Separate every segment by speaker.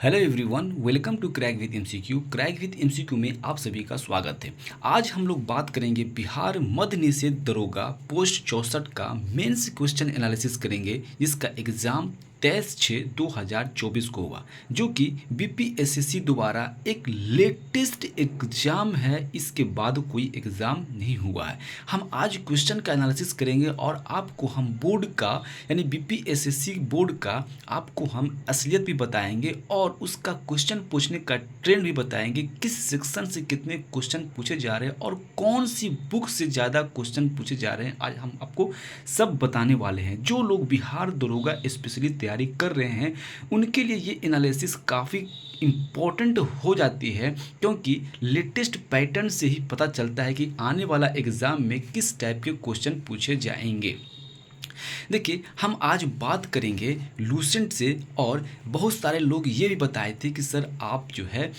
Speaker 1: Hello everyone, welcome to crack with MCQ. Crack with MCQ में आप सभी का स्वागत है। आज हम लोग बात करेंगे बिहार मद्य निषेध दरोगा पोस्ट 64 का मेंस क्वेश्चन एनालिसिस करेंगे, जिसका एग्ज़ाम 23/6/2024 को हुआ, जो कि बीपीएससी द्वारा एक लेटेस्ट एग्ज़ाम है। इसके बाद कोई एग्ज़ाम नहीं हुआ है। हम आज क्वेश्चन का एनालिसिस करेंगे और आपको हम बोर्ड का यानी बीपीएससी बोर्ड का आपको हम असलियत भी बताएंगे और उसका क्वेश्चन पूछने का ट्रेंड भी बताएंगे, किस सेक्शन से कितने क्वेश्चन पूछे जा रहे हैं और कौन सी बुक से ज़्यादा क्वेश्चन पूछे जा रहे हैं। आज हम आपको सब बताने वाले हैं। जो लोग बिहार दरोगा स्पेशली तैयारी कर रहे हैं उनके लिए ये एनालिसिस काफ़ी इम्पॉर्टेंट हो जाती है, क्योंकि लेटेस्ट पैटर्न से ही पता चलता है कि आने वाला एग्ज़ाम में किस टाइप के क्वेश्चन पूछे जाएंगे। देखिए, हम आज बात करेंगे लूसेंट से, और बहुत सारे लोग ये भी बताए थे कि सर आप जो है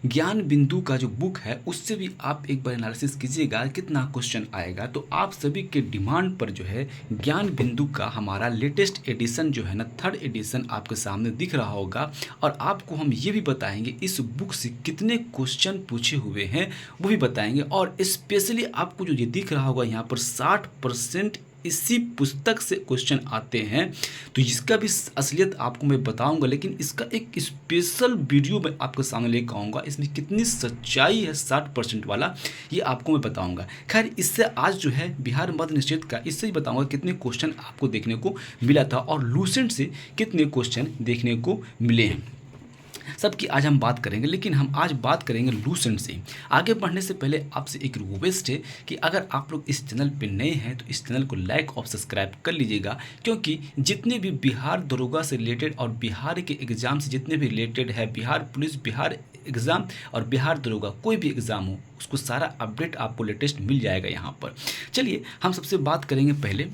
Speaker 1: ज्ञान बिंदु का जो बुक है उससे भी आप एक बार एनालिसिस कीजिएगा कितना क्वेश्चन आएगा। तो आप सभी के डिमांड पर जो है ज्ञान बिंदु का हमारा लेटेस्ट एडिशन जो है ना, 3rd एडिशन आपके सामने दिख रहा होगा, और आपको हम ये भी बताएंगे इस बुक से कितने क्वेश्चन पूछे हुए हैं वो भी बताएंगे। और स्पेशली आपको जो ये दिख रहा होगा यहाँ पर 60% इसी पुस्तक से क्वेश्चन आते हैं। तो इसका भी असलियत आपको मैं बताऊंगा, लेकिन इसका एक स्पेशल वीडियो मैं आपके सामने लेकर आऊँगा। इसमें कितनी सच्चाई है 60% वाला, ये आपको मैं बताऊंगा। खैर, इससे आज जो है बिहार मद्य निषेध का इससे ही बताऊंगा कितने क्वेश्चन आपको देखने को मिला था और लूसेंट से कितने क्वेश्चन देखने को मिले हैं, सबकी आज हम बात करेंगे। लेकिन हम आज बात करेंगे लूसेंट से। आगे बढ़ने से पहले आपसे एक रिक्वेस्ट है कि अगर आप लोग इस चैनल पे नए हैं तो इस चैनल को लाइक और सब्सक्राइब कर लीजिएगा, क्योंकि जितने भी बिहार दरोगा से रिलेटेड और बिहार के एग्ज़ाम से जितने भी रिलेटेड है, बिहार पुलिस, बिहार एग्ज़ाम और बिहार दरोगा कोई भी एग्ज़ाम हो, उसको सारा अपडेट आपको लेटेस्ट मिल जाएगा यहाँ पर। चलिए, हम सबसे बात करेंगे पहले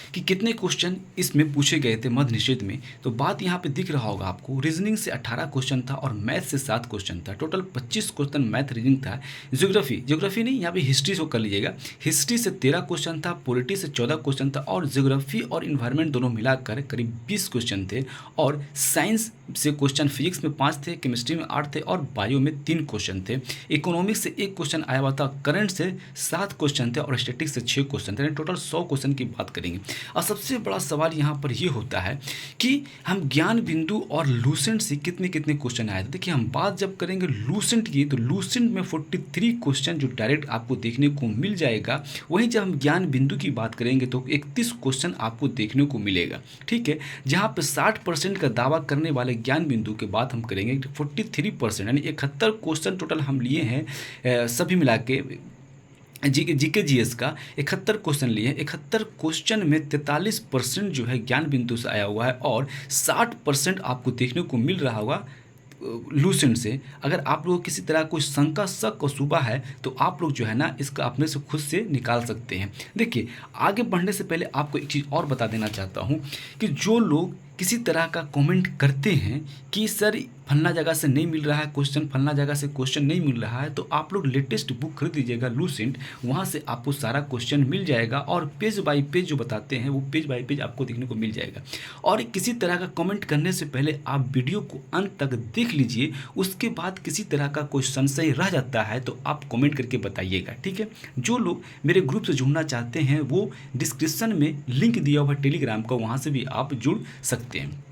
Speaker 1: कि कितने क्वेश्चन इसमें पूछे गए थे मद्य निषेध में। तो बात यहाँ पे दिख रहा होगा आपको, रीजनिंग से 18 क्वेश्चन था और मैथ से 7 क्वेश्चन था। टोटल 25 क्वेश्चन मैथ रीजनिंग था। ज्योग्राफी नहीं, यहाँ पे हिस्ट्री से कर लीजिएगा। हिस्ट्री से 13 क्वेश्चन था, पॉलिटी से 14 क्वेश्चन था, और ज्योग्राफी और इन्वायरमेंट दोनों मिलाकर करीब 20 क्वेश्चन थे। और साइंस से क्वेश्चन, फिजिक्स में 5 थे, केमिस्ट्री में 8 थे और बायो में 3 क्वेश्चन थे। इकोनॉमिक्स से 1 क्वेश्चन आया हुआ था, करंट से 7 क्वेश्चन थे और स्टैटिक्स से 6 क्वेश्चन थे। टोटल 100 क्वेश्चन की बात करेंगे। और सबसे बड़ा सवाल यहाँ पर ये होता है कि हम ज्ञान बिंदु और लूसेंट से कितने कितने क्वेश्चन आए थे। देखिए, हम बात जब करेंगे लूसेंट की, तो लूसेंट में 43 क्वेश्चन जो डायरेक्ट आपको देखने को मिल जाएगा। वहीं जब हम ज्ञान बिंदु की बात करेंगे तो 31 क्वेश्चन आपको देखने को मिलेगा। ठीक है, जहाँ पर 60% का दावा करने वाले ज्ञान बिंदु के बात हम करेंगे 43%, यानी 71 क्वेश्चन टोटल हम लिए हैं। सभी मिला के जीके जीएस का 71 क्वेश्चन लिए हैं। 71 क्वेश्चन में 43% जो है ज्ञान बिंदु से आया हुआ है और 60% आपको देखने को मिल रहा होगा लूसेंट से। अगर आप लोग किसी तरह कोई शंका, शक और शुबा है तो आप लोग जो है ना इसका अपने से खुद से निकाल सकते हैं। देखिए, आगे बढ़ने से पहले आपको एक चीज़ और बता देना चाहता हूँ कि जो लोग किसी तरह का कमेंट करते हैं कि सर फलना जगह से नहीं मिल रहा है क्वेश्चन, फलना जगह से क्वेश्चन नहीं मिल रहा है, तो आप लोग लेटेस्ट बुक खरीद लीजिएगा लूसेंट। वहाँ से आपको सारा क्वेश्चन मिल जाएगा और पेज बाय पेज जो बताते हैं वो पेज बाय पेज आपको देखने को मिल जाएगा। और किसी तरह का कमेंट करने से पहले आप वीडियो को अंत तक देख लीजिए। उसके बाद किसी तरह का कोई संशय रह जाता है तो आप कमेंट करके बताइएगा, ठीक है। जो लोग मेरे ग्रुप से जुड़ना चाहते हैं वो डिस्क्रिप्शन में लिंक दिया हुआ टेलीग्राम का, वहाँ से भी आप जुड़ सकते हैं।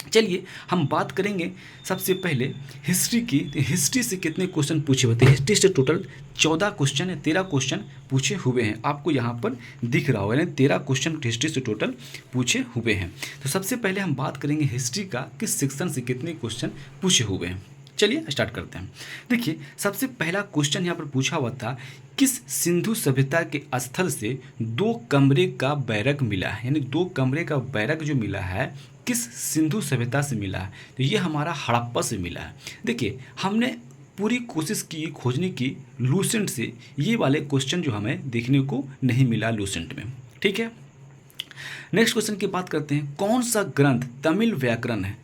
Speaker 1: चलिए, हम बात करेंगे सबसे पहले हिस्ट्री की। हिस्ट्री से कितने क्वेश्चन पूछे हुए थे। हिस्ट्री से टोटल 14 क्वेश्चन है, 13 क्वेश्चन पूछे हुए हैं। आपको यहाँ पर दिख रहा होगा, 13 क्वेश्चन हिस्ट्री से टोटल पूछे हुए हैं। तो सबसे पहले हम बात करेंगे हिस्ट्री का, किस सेक्शन से कितने क्वेश्चन पूछे हुए हैं। चलिए स्टार्ट करते हैं। देखिए, सबसे पहला क्वेश्चन यहाँ पर पूछा हुआ था, किस सिंधु सभ्यता के स्थल से 2 कमरे का बैरक मिला है, यानी 2 कमरे का बैरक जो मिला है किस सिंधु सभ्यता से मिला है। तो ये हमारा हड़प्पा से मिला है। देखिए, हमने पूरी कोशिश की खोजने की लूसेंट से, ये वाले क्वेश्चन जो हमें देखने को नहीं मिला लूसेंट में, ठीक है। नेक्स्ट क्वेश्चन की बात करते हैं, कौन सा ग्रंथ तमिल व्याकरण है।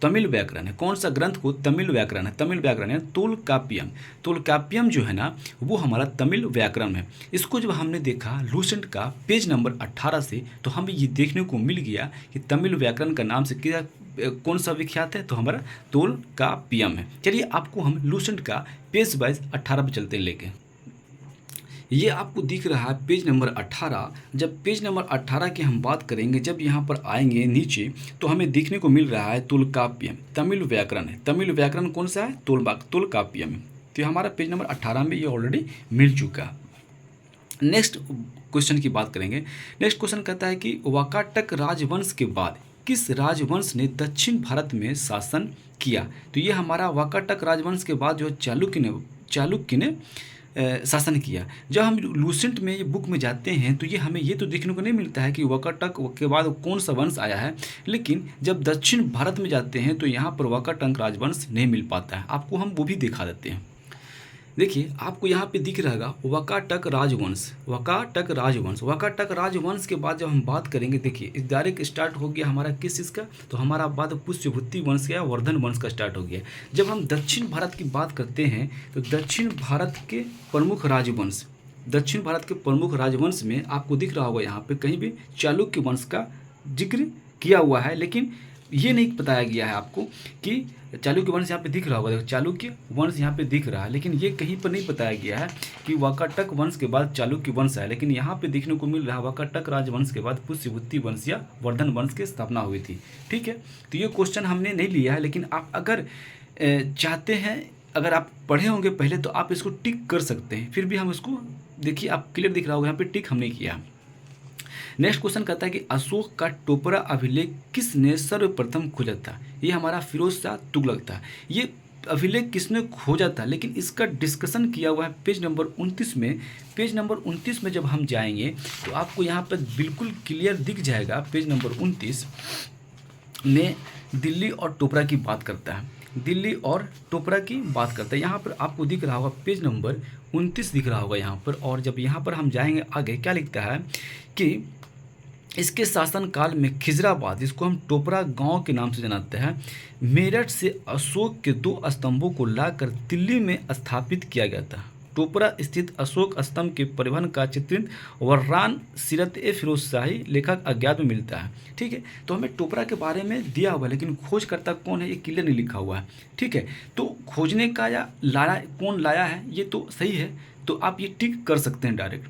Speaker 1: तमिल व्याकरण है, कौन सा ग्रंथ को तमिल व्याकरण है। तमिल व्याकरण है तोलकाप्पियम। तोलकाप्पियम जो है ना वो हमारा तमिल व्याकरण है। इसको जब हमने देखा लूसेंट का पेज नंबर 18 से, तो हमें ये देखने को मिल गया कि तमिल व्याकरण का नाम से क्या कौन सा विख्यात है, तो हमारा तोल का पियम है। चलिए आपको हम लूसेंट का पेज वाइज 18 पे चलते हैं लेके। ये आपको दिख रहा है पेज नंबर 18। जब पेज नंबर 18 की हम बात करेंगे, जब यहाँ पर आएंगे नीचे तो हमें देखने को मिल रहा है तोलकाप्यम, तमिल व्याकरण है। तमिल व्याकरण कौन सा है, तोलकाप्यम है। तो ये हमारा पेज नंबर 18 में ये ऑलरेडी मिल चुका है। नेक्स्ट क्वेश्चन की बात करेंगे। नेक्स्ट क्वेश्चन कहता है कि वाकाटक राजवंश के बाद किस राजवंश ने दक्षिण भारत में शासन किया। तो ये हमारा वाकाटक राजवंश के बाद जो चालुक्य ने शासन किया। जब हम लूसेंट में ये बुक में जाते हैं तो ये हमें ये तो देखने को नहीं मिलता है कि वाकाटक के बाद कौन सा वंश आया है, लेकिन जब दक्षिण भारत में जाते हैं तो यहाँ पर वाकाटक राजवंश नहीं मिल पाता है। आपको हम वो भी दिखा देते हैं। देखिए आपको यहाँ पे दिख रहेगा वाकाटक राजवंश। वाकाटक राजवंश के बाद जब हम बात करेंगे, देखिए इस डायरेक्ट स्टार्ट हो गया हमारा किस चीज़ का, तो हमारा बाद पुष्यभूति वंश का, वर्धन वंश का स्टार्ट हो गया। जब हम दक्षिण भारत की बात करते हैं तो दक्षिण भारत के प्रमुख राजवंश में आपको दिख रहा होगा यहाँ पे कहीं भी चालुक्य वंश का जिक्र किया हुआ है, लेकिन ये नहीं बताया गया है आपको कि चालुक्य वंश यहाँ पे दिख रहा होगा। देखो चालुक्य वंश यहाँ पे दिख रहा है, लेकिन ये कहीं पर नहीं बताया गया है कि वाकाटक वंश के बाद चालुक्य वंश है। लेकिन यहाँ पे देखने को मिल रहा है वाकाटक राजवंश के बाद पुष्यभूति वंश या वर्धन वंश की स्थापना हुई थी। ठीक है, तो ये क्वेश्चन हमने नहीं लिया है, लेकिन आप अगर चाहते हैं, अगर आप पढ़े होंगे पहले तो आप इसको टिक कर सकते हैं। फिर भी हम इसको देखिए, आप क्लियर दिख रहा होगा यहाँ पे टिक हमने किया। नेक्स्ट क्वेश्चन कहता है कि अशोक का टोपरा अभिलेख किसने सर्वप्रथम खोजा था। ये हमारा फिरोज शाह तुगलक था। ये अभिलेख किसने खोजा था, लेकिन इसका डिस्कशन किया हुआ है पेज नंबर 29 में। पेज नंबर 29 में जब हम जाएंगे तो आपको यहाँ पर बिल्कुल क्लियर दिख जाएगा। पेज नंबर 29 में दिल्ली और टोपरा की बात करता है, यहाँ पर आपको दिख रहा होगा पेज नंबर 29 दिख रहा होगा यहाँ पर। और जब यहाँ पर हम जाएंगे आगे, क्या लिखता है कि इसके शासनकाल में खिजराबाद, जिसको हम टोपरा गांव के नाम से जानते हैं, मेरठ से अशोक के 2 स्तंभों को लाकर दिल्ली में स्थापित किया गया था। टोपरा स्थित अशोक स्तंभ के परिवहन का चित्रित वर्रान सीरत ए फिरोज शाही लेखक अज्ञात में मिलता है। ठीक है, तो हमें टोपरा के बारे में दिया हुआ है, लेकिन खोजकर्ता कौन है ये क्लियर नहीं लिखा हुआ है। ठीक है, तो खोजने का या लाया कौन लाया है ये तो सही है, तो आप ये टिक कर सकते हैं डायरेक्ट।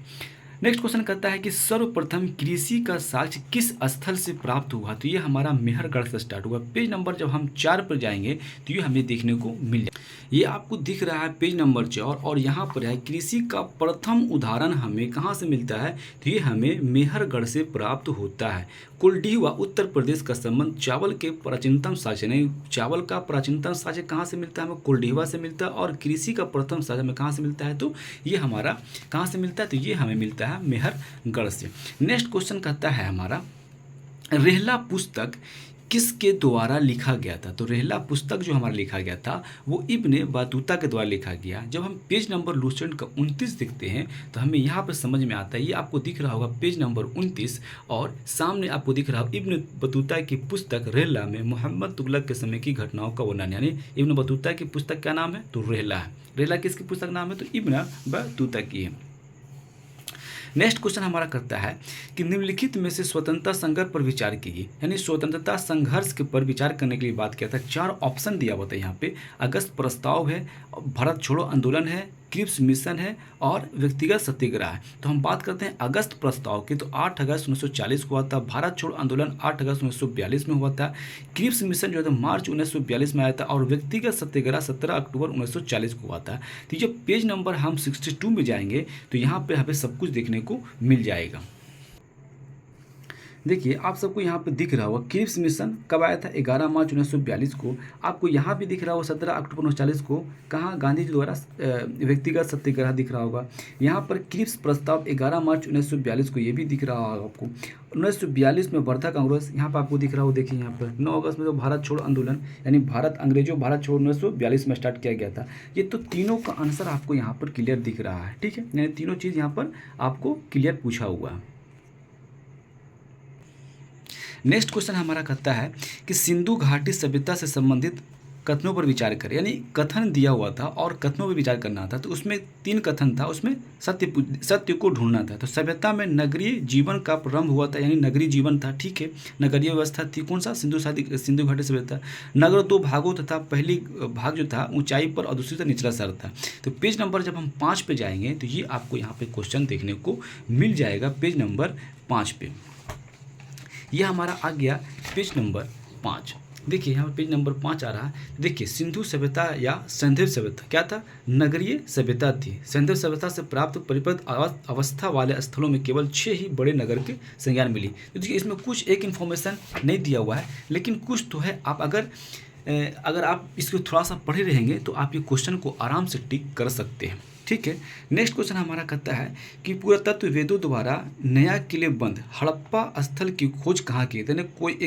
Speaker 1: नेक्स्ट क्वेश्चन कहता है कि सर्वप्रथम कृषि का साक्ष्य किस स्थल से प्राप्त हुआ। तो ये हमारा मेहरगढ़ से स्टार्ट हुआ। पेज नंबर जब हम 4 पर जाएंगे तो ये हमें देखने को मिल जाए। ये आपको दिख रहा है पेज नंबर 4 और यहाँ पर है कृषि का प्रथम उदाहरण हमें कहाँ से मिलता है, तो ये हमें मेहरगढ़ से प्राप्त होता है। कुलडीवा उत्तर प्रदेश का संबंध चावल के प्राचीनतम साक्ष्य, नहीं चावल का प्राचीनतम साक्ष्य कहाँ से मिलता है, हमें कुलडीवा से मिलता है। और कृषि का प्रथम साक्ष्य हमें कहाँ से मिलता है, तो ये हमारा कहाँ से मिलता है, तो ये हमें मिलता है मेहरगढ़ से। नेक्स्ट क्वेश्चन कहता है हमारा रेहला पुस्तक किसके द्वारा लिखा गया था। तो रेहला पुस्तक जो हमारा लिखा गया था वो इब्ने बतूता के द्वारा लिखा गया। जब हम पेज नंबर लूसेंट का 29 देखते हैं तो हमें यहाँ पर समझ में आता है। ये आपको दिख रहा होगा पेज नंबर 29 और सामने आपको दिख रहा होगा इब्ने बतूता की पुस्तक रेहला में मोहम्मद तुगलक के समय की घटनाओं का वर्णन, यानी इब्ने बतूता की पुस्तक क्या नाम है, तो रेहला है। रेहला किसकी पुस्तक नाम है, तो इब्ने बतूता की है। नेक्स्ट क्वेश्चन हमारा करता है कि निम्नलिखित में से स्वतंत्रता संघर्ष पर विचार कीजिए, यानी स्वतंत्रता संघर्ष के पर विचार करने के लिए बात किया था। 4 ऑप्शन दिया हुआ था यहाँ पे। अगस्त प्रस्ताव है, भारत छोड़ो आंदोलन है, क्रिप्स मिशन है और व्यक्तिगत सत्याग्रह है। तो हम बात करते हैं अगस्त प्रस्ताव की, तो 8 अगस्त 1940 को हुआ था। भारत छोड़ो आंदोलन 8 अगस्त 1942 में हुआ था। क्रिप्स मिशन जो है मार्च 1942 में आया था और व्यक्तिगत सत्याग्रह 17 अक्टूबर 1940 को हुआ था। तो जब पेज नंबर हम 62 में जाएंगे तो यहाँ पे हमें सब कुछ देखने को मिल जाएगा। देखिए आप सबको यहाँ पे दिख रहा होगा क्रिप्स मिशन कब आया था, 11 मार्च 1942 को। आपको यहाँ भी दिख रहा होगा 17 अक्टूबर 1940 को, कहाँ गांधी जी द्वारा व्यक्तिगत सत्याग्रह दिख रहा होगा। यहाँ पर क्रिप्स प्रस्ताव 11 मार्च 1942 को, ये भी दिख रहा होगा आपको। 1942 में वर्धा कांग्रेस यहाँ पर आपको दिख रहा हो, देखिए यहाँ पर 9 अगस्त में तो भारत छोड़ो आंदोलन, यानी अंग्रेजों भारत छोड़ो 1942 में स्टार्ट किया गया था। ये तो तीनों का आंसर आपको यहाँ पर क्लियर दिख रहा है। ठीक है, यानी तीनों चीज़ यहाँ पर आपको क्लियर पूछा हुआ है। नेक्स्ट क्वेश्चन हमारा कहता है कि सिंधु घाटी सभ्यता से संबंधित कथनों पर विचार करें, यानी कथन दिया हुआ था और कथनों पर विचार करना था। तो उसमें 3 कथन था, उसमें सत्य को ढूंढना था। तो सभ्यता में नगरीय जीवन का प्रारंभ हुआ था, यानी नगरीय जीवन था, ठीक है। नगरीय व्यवस्था थी, कौन सा? सिंधु घाटी सभ्यता। नगर 2 भागों तथा पहली भाग जो था ऊंचाई पर और दूसरी तरफ निचला शहर था। तो पेज नंबर जब हम 5 पे जाएंगे तो ये आपको यहाँ पे क्वेश्चन देखने को मिल जाएगा पेज नंबर 5 पे। यह हमारा आ गया पेज नंबर 5। देखिए यहाँ पर पेज नंबर 5 आ रहा है। देखिए सिंधु सभ्यता या सैंधव सभ्यता क्या था? नगरीय सभ्यता थी। सैंधव सभ्यता से प्राप्त परिपक्व अवस्था वाले स्थलों में केवल 6 ही बड़े नगर के संज्ञान मिली। तो देखिए इसमें कुछ एक इन्फॉर्मेशन नहीं दिया हुआ है, लेकिन कुछ तो है। आप अगर आप इसको थोड़ा सा पढ़े रहेंगे तो आप ये क्वेश्चन को आराम से टिक कर सकते हैं, ठीक है। नेक्स्ट क्वेश्चन हमारा कहता है कि पुरातत्व वेदों द्वारा नया किलेबंद हड़प्पा स्थल की खोज कहाँ की? यानी कोई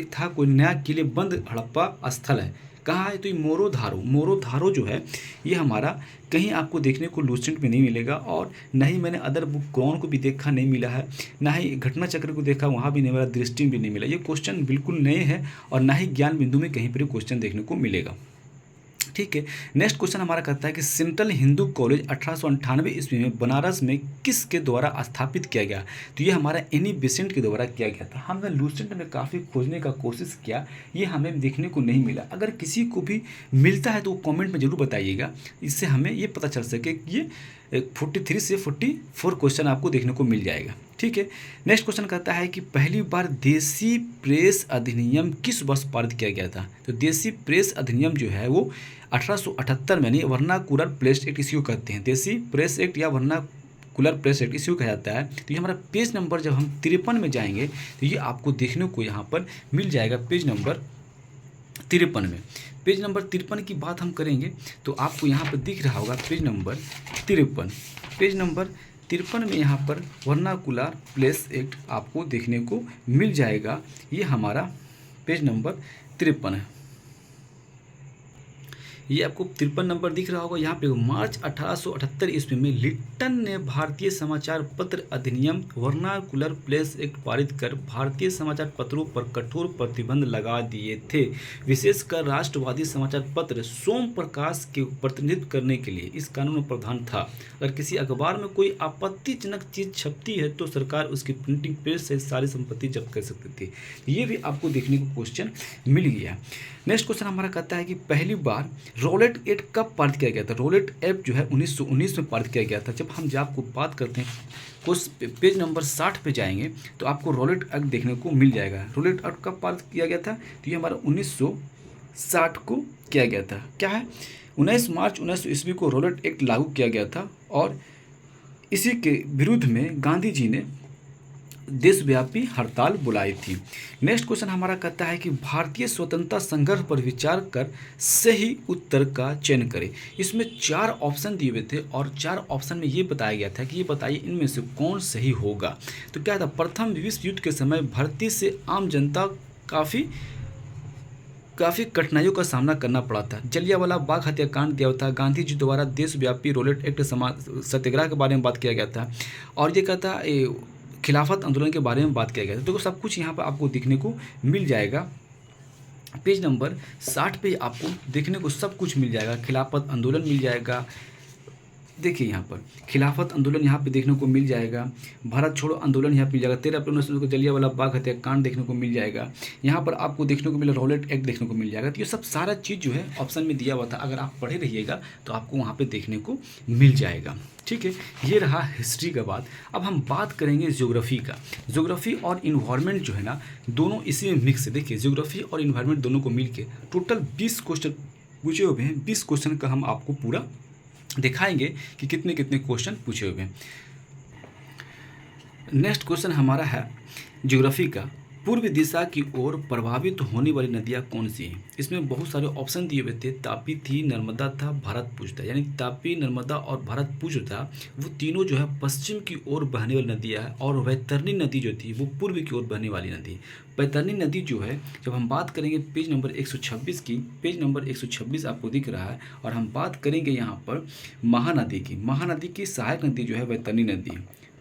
Speaker 1: नया किलेबंद हड़प्पा स्थल है, कहाँ है? तो ये मोरोधारो जो है ये हमारा कहीं आपको देखने को लूसेंट में नहीं मिलेगा, और न ही मैंने अदर बुक कौन को भी देखा नहीं मिला है, ना ही घटना चक्र को देखा वहाँ भी नहीं मिला, दृष्टि में भी नहीं मिला। ये क्वेश्चन बिल्कुल नए हैं और ना ही ज्ञान बिंदु में कहीं पर क्वेश्चन देखने को मिलेगा, ठीक है। नेक्स्ट क्वेश्चन हमारा कहता है कि सेंट्रल हिंदू कॉलेज 1898 ईस्वी में बनारस में किसके द्वारा स्थापित किया गया? तो ये हमारा एनी बेसेंट के द्वारा किया गया था। हमने लूसेंट में काफ़ी खोजने का कोशिश किया, ये हमें देखने को नहीं मिला। अगर किसी को भी मिलता है तो वो कमेंट में ज़रूर बताइएगा, इससे हमें ये पता चल सके कि ये 43 से 44 क्वेश्चन आपको देखने को मिल जाएगा, ठीक है। नेक्स्ट क्वेश्चन कहता है कि पहली बार देसी प्रेस अधिनियम किस वर्ष पारित किया गया था? तो देसी प्रेस अधिनियम जो है वो 1878 में, नहीं वर्नाकुलर प्रेस एक्ट इसी को कहते हैं। देसी प्रेस एक्ट या वर्नाकुलर प्रेस एक्ट इसी को कहा जाता है। तो ये हमारा पेज नंबर जब हम 53 में जाएंगे तो ये आपको देखने को यहाँ पर मिल जाएगा पेज नंबर 53 में। पेज नंबर 53 की बात हम करेंगे तो आपको यहाँ पर दिख रहा होगा पेज नंबर 53। पेज नंबर 53 में यहाँ पर वर्नाकुलर प्रेस एक्ट आपको देखने को मिल जाएगा। ये हमारा पेज नंबर 53 है। ये आपको 53 नंबर दिख रहा होगा। यहाँ पे मार्च 1878 ईस्वी में लिट्टन ने भारतीय समाचार पत्र अधिनियम वर्नाकुलर प्रेस एक्ट पारित कर भारतीय समाचार पत्रों पर कठोर प्रतिबंध लगा दिए थे। विशेषकर राष्ट्रवादी समाचार पत्र सोम प्रकाश के प्रतिनिधित्व करने के लिए इस कानून में प्रावधान था। अगर किसी अखबार में कोई आपत्तिजनक चीज़ छपती है तो सरकार उसकी प्रिंटिंग प्रेस से सारी संपत्ति जब्त कर सकती थी। ये भी आपको देखने को क्वेश्चन मिल गया। नेक्स्ट क्वेश्चन हमारा कहता है कि पहली बार रॉलेट एक्ट कब पारित किया गया था? रॉलेट एक्ट जो है 1919 में पारित किया गया था। जब हम आपको बात करते हैं उस पेज नंबर 60 पे जाएंगे तो आपको रॉलेट एक्ट देखने को मिल जाएगा। रॉलेट एक्ट कब पारित किया गया था? तो ये हमारा 1960 को किया गया था। क्या है? 19 मार्च 1900 ईस्वी को रॉलेट एक्ट लागू किया गया था और इसी के विरुद्ध में गांधी जी ने देशव्यापी हड़ताल बुलाई थी। नेक्स्ट क्वेश्चन हमारा कहता है कि भारतीय स्वतंत्रता संघर्ष पर विचार कर सही उत्तर का चयन करें। इसमें 4 ऑप्शन दिए हुए थे और 4 ऑप्शन में ये बताया गया था कि ये बताइए इनमें से कौन सही होगा। तो क्या था? प्रथम विश्व युद्ध के समय भर्ती से आम जनता काफ़ी कठिनाइयों का सामना करना पड़ा था। जलियांवाला बाग हत्याकांड दिया था। गांधी जी द्वारा देशव्यापी रॉलेट एक्ट सत्याग्रह के बारे में बात किया गया था और ये कहता खिलाफत आंदोलन के बारे में बात किया गया था। तो सब कुछ यहाँ पर आपको देखने को मिल जाएगा। पेज नंबर 60 पे आपको देखने को सब कुछ मिल जाएगा। खिलाफत आंदोलन मिल जाएगा, देखिए यहाँ पर खिलाफत आंदोलन यहाँ पे देखने को मिल जाएगा। भारत छोड़ो आंदोलन यहाँ पे मिल जाएगा। 13 अप्रैल 1900 को जलियांवाला बाग हत्याकांड देखने को मिल जाएगा। यहाँ पर आपको देखने को मिला रॉलेट एक्ट देखने को मिल जाएगा। तो ये सब सारा चीज़ जो है ऑप्शन में दिया हुआ था, अगर आप पढ़े रहिएगा तो आपको वहाँ पर देखने को मिल जाएगा, ठीक है। ये रहा हिस्ट्री का बात। अब हम बात करेंगे ज्योग्राफी का। ज्योग्राफी और इन्वायरमेंट जो है ना दोनों इसी में मिक्स है। देखिए ज्योग्राफी और इन्वायरमेंट दोनों को मिल के टोटल 20 क्वेश्चन पूछे हुए हैं। 20 क्वेश्चन का हम आपको पूरा दिखाएंगे कि कितने कितने क्वेश्चन पूछे हुए हैं। नेक्स्ट क्वेश्चन हमारा है ज्योग्राफी का। पूर्व दिशा की ओर प्रभावित होने वाली नदियाँ कौन सी हैं? इसमें बहुत सारे ऑप्शन दिए हुए थे। तापी थी, नर्मदा था, भरतपुर था। यानी तापी, नर्मदा और भरतपुर था वो तीनों जो है पश्चिम की ओर बहने वाली नदियाँ है और वैतरणी नदी जो थी वो पूर्व की ओर बहने वाली नदी। वैतरणी नदी जो है जब हम बात करेंगे पेज नंबर 126 की, पेज नंबर 126 आपको दिख रहा है और हम बात करेंगे यहाँ पर महानदी की। महानदी की सहायक नदी जो है वैतरणी नदी।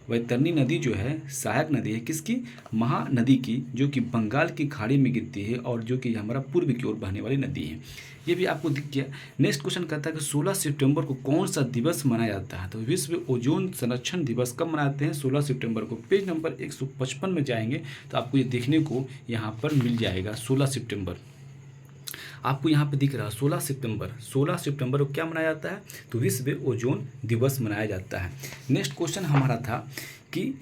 Speaker 1: वैतरणी नदी जो है सहायक नदी है किसकी, महानदी की, जो कि बंगाल की खाड़ी में गिरती है और जो कि हमारा पूर्व की ओर बहने वाली नदी है। ये भी आपको दिख गया। नेक्स्ट क्वेश्चन कहता है कि 16 सितंबर को कौन सा दिवस मनाया जाता है, तो विश्व ओजोन संरक्षण दिवस कब मनाते हैं, 16 सितंबर को। पेज नंबर 155 में जाएंगे तो आपको ये देखने को यहाँ पर मिल जाएगा। 16 सितंबर आपको यहाँ पे दिख रहा है, 16 सितंबर को क्या मनाया जाता है, तो विश्व ओजोन दिवस मनाया जाता है। नेक्स्ट क्वेश्चन हमारा था कि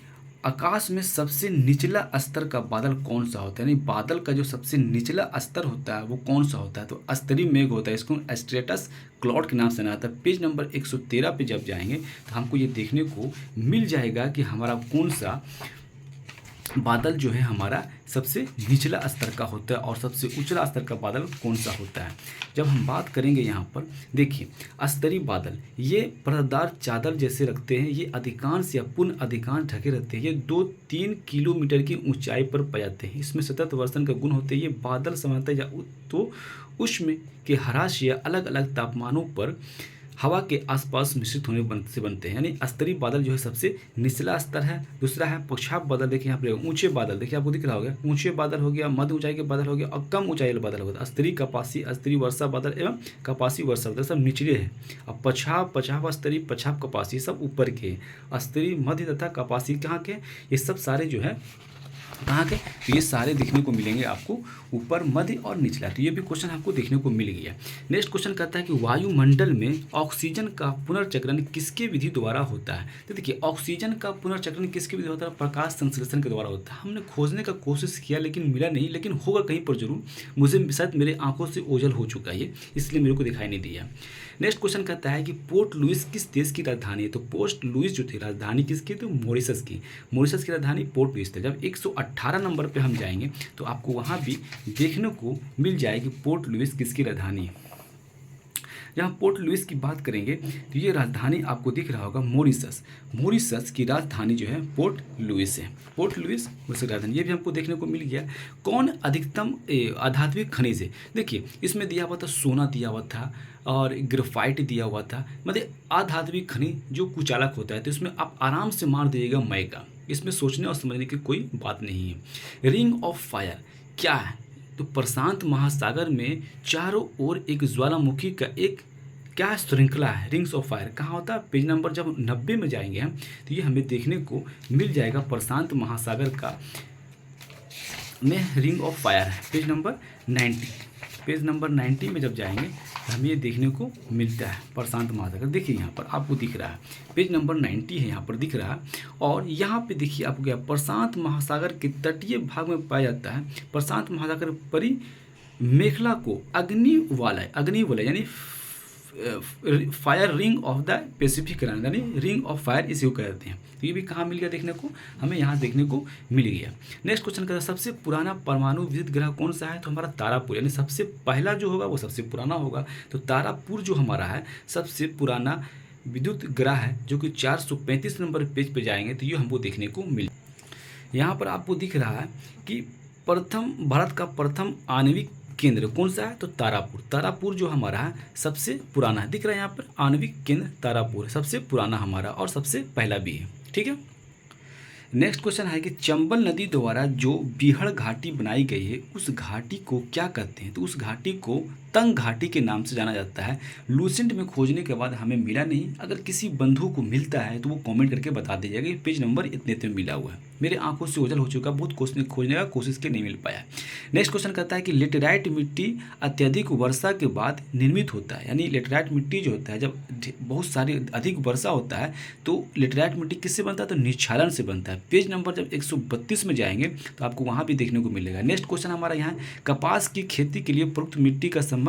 Speaker 1: आकाश में सबसे निचला स्तर का बादल कौन सा होता है, यानी बादल का जो सबसे निचला स्तर होता है वो कौन सा होता है, तो स्तरीय मेघ होता है, इसको स्ट्रेटस क्लाउड के नाम से जाना जाता है। पेज नंबर 113 पे जब जाएंगे तो हमको ये देखने को मिल जाएगा कि हमारा कौन सा बादल जो है हमारा सबसे निचला स्तर का होता है और सबसे उचला स्तर का बादल कौन सा होता है। जब हम बात करेंगे यहाँ पर देखिए, स्तरीय बादल ये परतदार चादर जैसे रखते हैं, ये अधिकांश या पूर्ण अधिकांश ढके रहते हैं, ये 2-3 किलोमीटर की ऊंचाई पर पाए जाते हैं, इसमें सतत वर्षण का गुण होते हैं। ये बादल सामान्यतः या तो उष्ण के ह्रास या अलग अलग तापमानों पर हवा के आसपास मिश्रित होने से बनते हैं, यानी स्तरीय बादल जो है सबसे निचला स्तर है। दूसरा है पक्षाप बादल, देखिए यहाँ पर ऊंचे बादल, देखिए आपको दिख रहा होगा, ऊंचे बादल हो गया, मध्य ऊंचाई के बादल हो गया और कम ऊंचाई वाले बादल हो गया। स्तरीय कपासी, स्तरीय वर्षा बादल एवं कपासी वर्षा बादल सब निचले हैं। अब पछाप स्तरीय, पछाप कपासी सब ऊपर के, स्तरीय मध्य तथा कपासी कहाँ के, ये सब सारे जो है कहाँ के, तो ये सारे देखने को मिलेंगे आपको ऊपर, मध्य और निचला। तो ये भी क्वेश्चन आपको देखने को मिल गया। नेक्स्ट क्वेश्चन कहता है कि वायुमंडल में ऑक्सीजन का पुनर्चक्रण किसके विधि द्वारा होता है, तो देखिए ऑक्सीजन का पुनर्चक्रण किसके विधि होता है, प्रकाश संश्लेषण के द्वारा होता है। हमने खोजने का कोशिश किया लेकिन मिला नहीं, लेकिन होगा कहीं पर जरूर, मुझे शायद मेरे आंखों से ओझल हो चुका है इसलिए मेरे को दिखाई नहीं दिया। नेक्स्ट क्वेश्चन कहता है कि पोर्ट लुइस किस देश की राजधानी है, तो पोर्ट लुइस जो थी राजधानी किसकी, तो मॉरिशस की, मॉरिशस की राजधानी पोर्ट लुइस थी। जब 118 नंबर पे हम जाएंगे तो आपको वहाँ भी देखने को मिल जाएगी पोर्ट लुइस किसकी राजधानी है। जहाँ पोर्ट लुइस की बात करेंगे तो ये राजधानी आपको दिख रहा होगा मॉरिशस, मॉरिशस की राजधानी जो है पोर्ट लुइस है, पोर्ट लुइस उसकी राजधानी। ये भी हमको देखने को मिल गया। कौन अधिकतम आधात्मिक खनिज है, देखिए इसमें दिया हुआ था सोना दिया हुआ था और ग्रेफाइट दिया हुआ था, मतलब आधात्मिक खनिज जो कुचालक होता है, तो इसमें आप आराम से मार दीजिएगा मैगा, इसमें सोचने और समझने की कोई बात नहीं है। रिंग ऑफ फायर क्या है, तो प्रशांत महासागर में चारों ओर एक ज्वालामुखी का एक क्या श्रृंखला है, रिंग्स ऑफ फायर कहाँ होता है, पेज नंबर जब 90 में जाएंगे हम तो ये हमें देखने को मिल जाएगा। प्रशांत महासागर का में रिंग ऑफ फायर है, पेज नंबर 90, पेज नंबर 90 में जब जाएंगे तो हमें ये देखने को मिलता है प्रशांत महासागर। देखिए यहाँ पर आपको दिख रहा है, पेज नंबर 90 है, यहाँ पर दिख रहा है। और यहाँ पे देखिए आपको क्या, प्रशांत महासागर के तटीय भाग में पाया जाता है। प्रशांत महासागर परी मेखला को अग्निवलय यानी fire ring of the Pacific यानी रिंग ऑफ फायर इसी को कहते हैं। तो ये भी कहाँ मिल गया देखने को, हमें यहाँ देखने को मिल गया। नेक्स्ट क्वेश्चन कहता है सबसे पुराना परमाणु विद्युत ग्रह कौन सा है, तो हमारा तारापुर, यानी सबसे पहला जो होगा वो सबसे पुराना होगा। तो तारापुर जो हमारा है सबसे पुराना विद्युत ग्रह है, जो कि 435 नंबर पेज पे जाएंगे तो ये हमको देखने को मिले। यहाँ पर आपको दिख रहा है कि भारत का प्रथम आणविक केंद्र कौन सा है, तो तारापुर, तारापुर जो हमारा है सबसे पुराना है, दिख रहा है यहाँ पर आणविक केंद्र तारापुर सबसे पुराना हमारा और सबसे पहला भी है, ठीक है। नेक्स्ट क्वेश्चन है कि चंबल नदी द्वारा जो बीहड़ घाटी बनाई गई है उस घाटी को क्या कहते हैं, तो उस घाटी को तंग घाटी के नाम से जाना जाता है। लूसेंट में खोजने के बाद हमें मिला नहीं, अगर किसी बंधु को मिलता है तो वो कमेंट करके बता दीजिएगा। ये पेज नंबर इतने में मिला हुआ है, मेरे आंखों से ओझल हो चुका, बहुत खोजने का कोशिश के नहीं मिल पाया। नेक्स्ट क्वेश्चन कहता है कि लेटेराइट मिट्टी अत्यधिक वर्षा के बाद निर्मित होता है, यानी लेटेराइट मिट्टी जो होता है जब बहुत सारी अधिक वर्षा होता है तो लेटेराइट मिट्टी किससे बनता है, तो निक्षालन से बनता है। पेज नंबर जब 132 में जाएंगे तो आपको वहाँ भी देखने को मिलेगा। नेक्स्ट क्वेश्चन हमारा यहाँ कपास की खेती के लिए प्रयुक्त मिट्टी का संबंध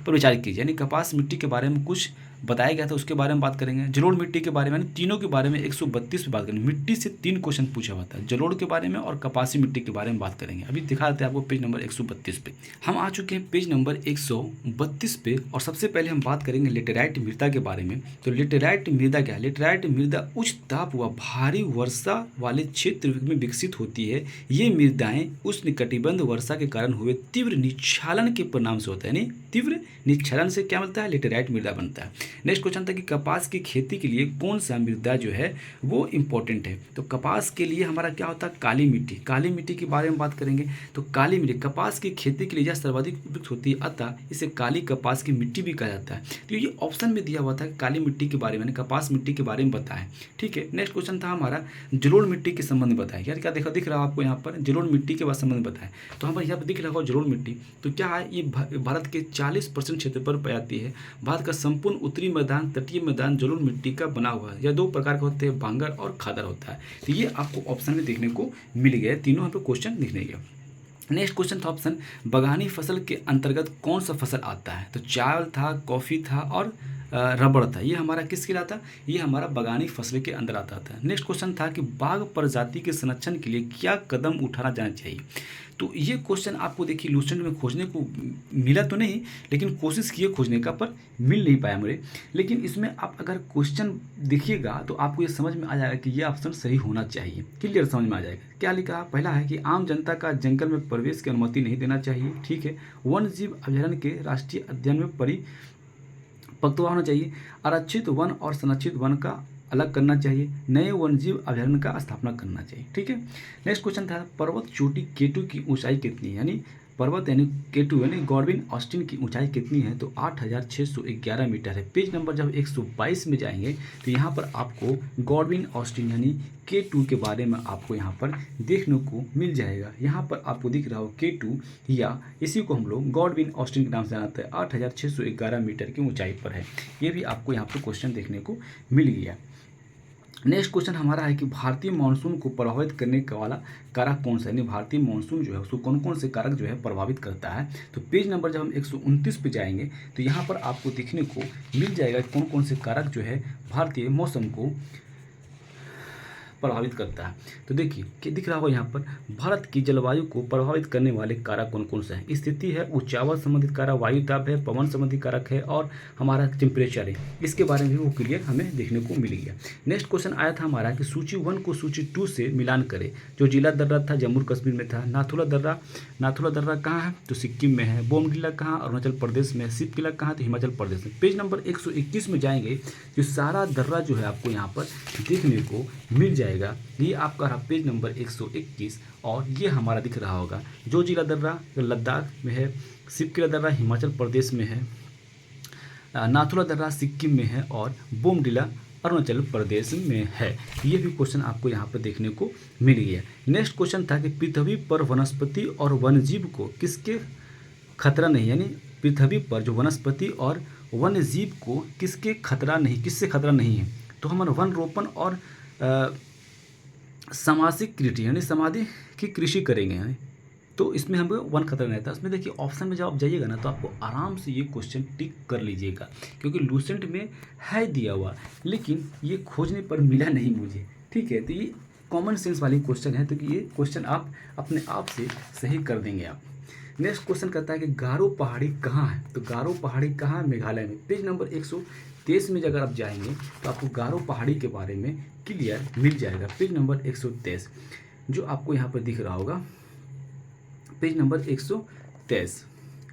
Speaker 1: पर विचार कीजिए, यानी कपास मिट्टी के बारे में कुछ बताया गया था उसके बारे में बात करेंगे। जलोढ़ मिट्टी के बारे में, यानी तीनों के बारे में 132 पे बात करेंगे। मिट्टी से 3 क्वेश्चन पूछा हुआ था, जलोढ़ के बारे में और कपासी मिट्टी के बारे में बात करेंगे। अभी दिखा देते हैं आपको पेज नंबर 132 पे। हम आ चुके हैं पेज नंबर 132 पे और सबसे पहले हम बात करेंगे लेटेराइट मृदा के बारे में। तो लेटेराइट मृदा क्या है, लेटेराइट मृदा उच्च ताप व भारी वर्षा वाले क्षेत्र में विकसित होती है। ये मृदाएं उष्णकटिबंध वर्षा के कारण हुए तीव्र निक्षालन के परिणाम से होता है, यानी तीव्र निक्षालन से क्या मिलता है, लेटेराइट मृदा बनता है। नेक्स्ट क्वेश्चन था कि कपास की खेती के लिए कौन सा मृदा जो है वो इम्पोर्टेंट है। तो कपास के लिए हमारा क्या होता है, काली मिट्टी। काली मिट्टी के बारे में बात करेंगे तो काली मिट्टी कपास की खेती के लिए यह सर्वाधिक उपयुक्त होती है, अतः इसे काली कपास की मिट्टी भी कहा जाता है। तो ये ऑप्शन में दिया हुआ था काली मिट्टी के बारे में, कपास मिट्टी के बारे में बताएं। ठीक है, नेक्स्ट क्वेश्चन था हमारा जलोढ़ मिट्टी के संबंध में बताएं। यार क्या देखा दिख रहा है आपको यहाँ पर, जलोढ़ मिट्टी के बाद संबंध बताएं। तो हमारे यहाँ पर दिख रहा होगा जलोढ़ मिट्टी, तो क्या है, ये भारत के 40% क्षेत्र पर पाई जाती है। भारत का संपूर्ण उत्तरी मैदान, तटीय मैदान जलोढ़ मिट्टी का बना हुआ है। यह दो प्रकार के होते हैं, बांगर और खादर होता है। तो ये आपको ऑप्शन में देखने को मिल गया, तीनों यहाँ पे क्वेश्चन दिखने गया। नेक्स्ट क्वेश्चन था ऑप्शन, बगानी फसल के अंतर्गत कौन सा फसल आता है। तो चावल था, कॉफ़ी था और रबड़ था। ये हमारा किसके लिए आता, ये हमारा बगानी फसल के अंदर आता था। नेक्स्ट क्वेश्चन था कि बाघ प्रजाति के संरक्षण के लिए क्या कदम उठाना जाना चाहिए। तो ये क्वेश्चन आपको देखिए लूसेंट में खोजने को मिला तो नहीं, लेकिन कोशिश किए खोजने का, पर मिल नहीं पाया मुझे। लेकिन इसमें आप अगर क्वेश्चन देखिएगा तो आपको ये समझ में आ जाएगा कि ये ऑप्शन सही होना चाहिए, क्लियर समझ में आ जाएगा। क्या लिखा, पहला है कि आम जनता का जंगल में प्रवेश की अनुमति नहीं देना चाहिए। ठीक है, वन्य जीव अभ्यारण्य के राष्ट्रीय अध्ययन में परिपक्व होना चाहिए। आरक्षित वन और संरक्षित वन का अलग करना चाहिए। नए वन्यजीव अभ्यारण्य का स्थापना करना चाहिए। ठीक है, नेक्स्ट क्वेश्चन था पर्वत चोटी केटू की ऊंचाई कितनी है, यानी पर्वत यानी केटू यानी गॉडविन ऑस्टिन की ऊंचाई कितनी है। तो 8611 मीटर है। पेज नंबर जब 122 में जाएंगे तो यहाँ पर आपको गॉडविन ऑस्टिन यानी K2 के बारे में आपको यहाँ पर देखने को मिल जाएगा। यहाँ पर आपको दिख रहा हो K2, या इसी को हम लोग गॉडविन ऑस्टिन के नाम से जानते हैं। 8611 मीटर की ऊंचाई पर है। ये भी आपको यहाँ पर क्वेश्चन देखने को मिल गया। नेक्स्ट क्वेश्चन हमारा है कि भारतीय मानसून को प्रभावित करने का वाला कारक कौन सा है, यानी भारतीय मानसून जो है उसको कौन कौन से कारक जो है प्रभावित करता है। तो पेज नंबर जब हम 129 पे जाएंगे तो यहाँ पर आपको देखने को मिल जाएगा कौन कौन से कारक जो है भारतीय मौसम को प्रभावित करता है। तो देखिए कि दिख रहा होगा यहाँ पर भारत की जलवायु को प्रभावित करने वाले कारक कौन कौन से हैं। स्थिति है, ऊंचाई संबंधित कारक, वायु दाब है, पवन संबंधी कारक है और हमारा टेम्परेचर है। इसके बारे में भी वो क्लियर हमें देखने को मिल गया। नेक्स्ट क्वेश्चन आया था हमारा कि सूची 1 को सूची 2 से मिलान करें। जो जिला दर्रा था जम्मू कश्मीर में था। नाथुला दर्रा कहाँ है, तो सिक्किम में है। बोमडिला कहाँ, अरुणाचल प्रदेश में। शिव किला कहाँ, तो हिमाचल प्रदेश में। पेज नंबर 121 में जाएंगे जो सारा दर्रा जो है आपको यहाँ पर देखने को मिल जाएगा। ये आपका रहा पेज नंबर 121 और ये हमारा दिख रहा होगा जो जिला दर्रा लद्दाख में है, शिव किला दर्रा हिमाचल प्रदेश में है, नाथुला दर्रा सिक्किम में है और बोमडिला अरुणाचल प्रदेश में है। ये भी क्वेश्चन आपको यहाँ पर देखने को मिल गया। नेक्स्ट क्वेश्चन था कि पृथ्वी पर वनस्पति और वन्यजीव को किसके खतरा नहीं, यानी पृथ्वी पर जो वनस्पति और वन्यजीव को किससे खतरा नहीं है। तो हम वन रोपण और सामाजिक कृषि यानी समाधि की कृषि करेंगे, यानी तो इसमें हमको वन खतरा नहीं था। इसमें देखिए ऑप्शन में जब आप जाइएगा ना तो आपको आराम से ये क्वेश्चन टिक कर लीजिएगा, क्योंकि लूसेंट में है दिया हुआ लेकिन ये खोजने पर मिला नहीं मुझे। ठीक है, तो ये कॉमन सेंस वाली क्वेश्चन है, तो ये क्वेश्चन आप अपने आप से सही कर देंगे आप। नेक्स्ट क्वेश्चन कहता है कि गारो पहाड़ी कहाँ है। तो गारो पहाड़ी कहाँ है, मेघालय में। पेज नंबर 123 में अगर आप जाएंगे तो आपको गारो पहाड़ी के बारे में क्लियर मिल जाएगा। पेज नंबर 123 जो आपको यहाँ पर दिख रहा होगा, पेज नंबर 123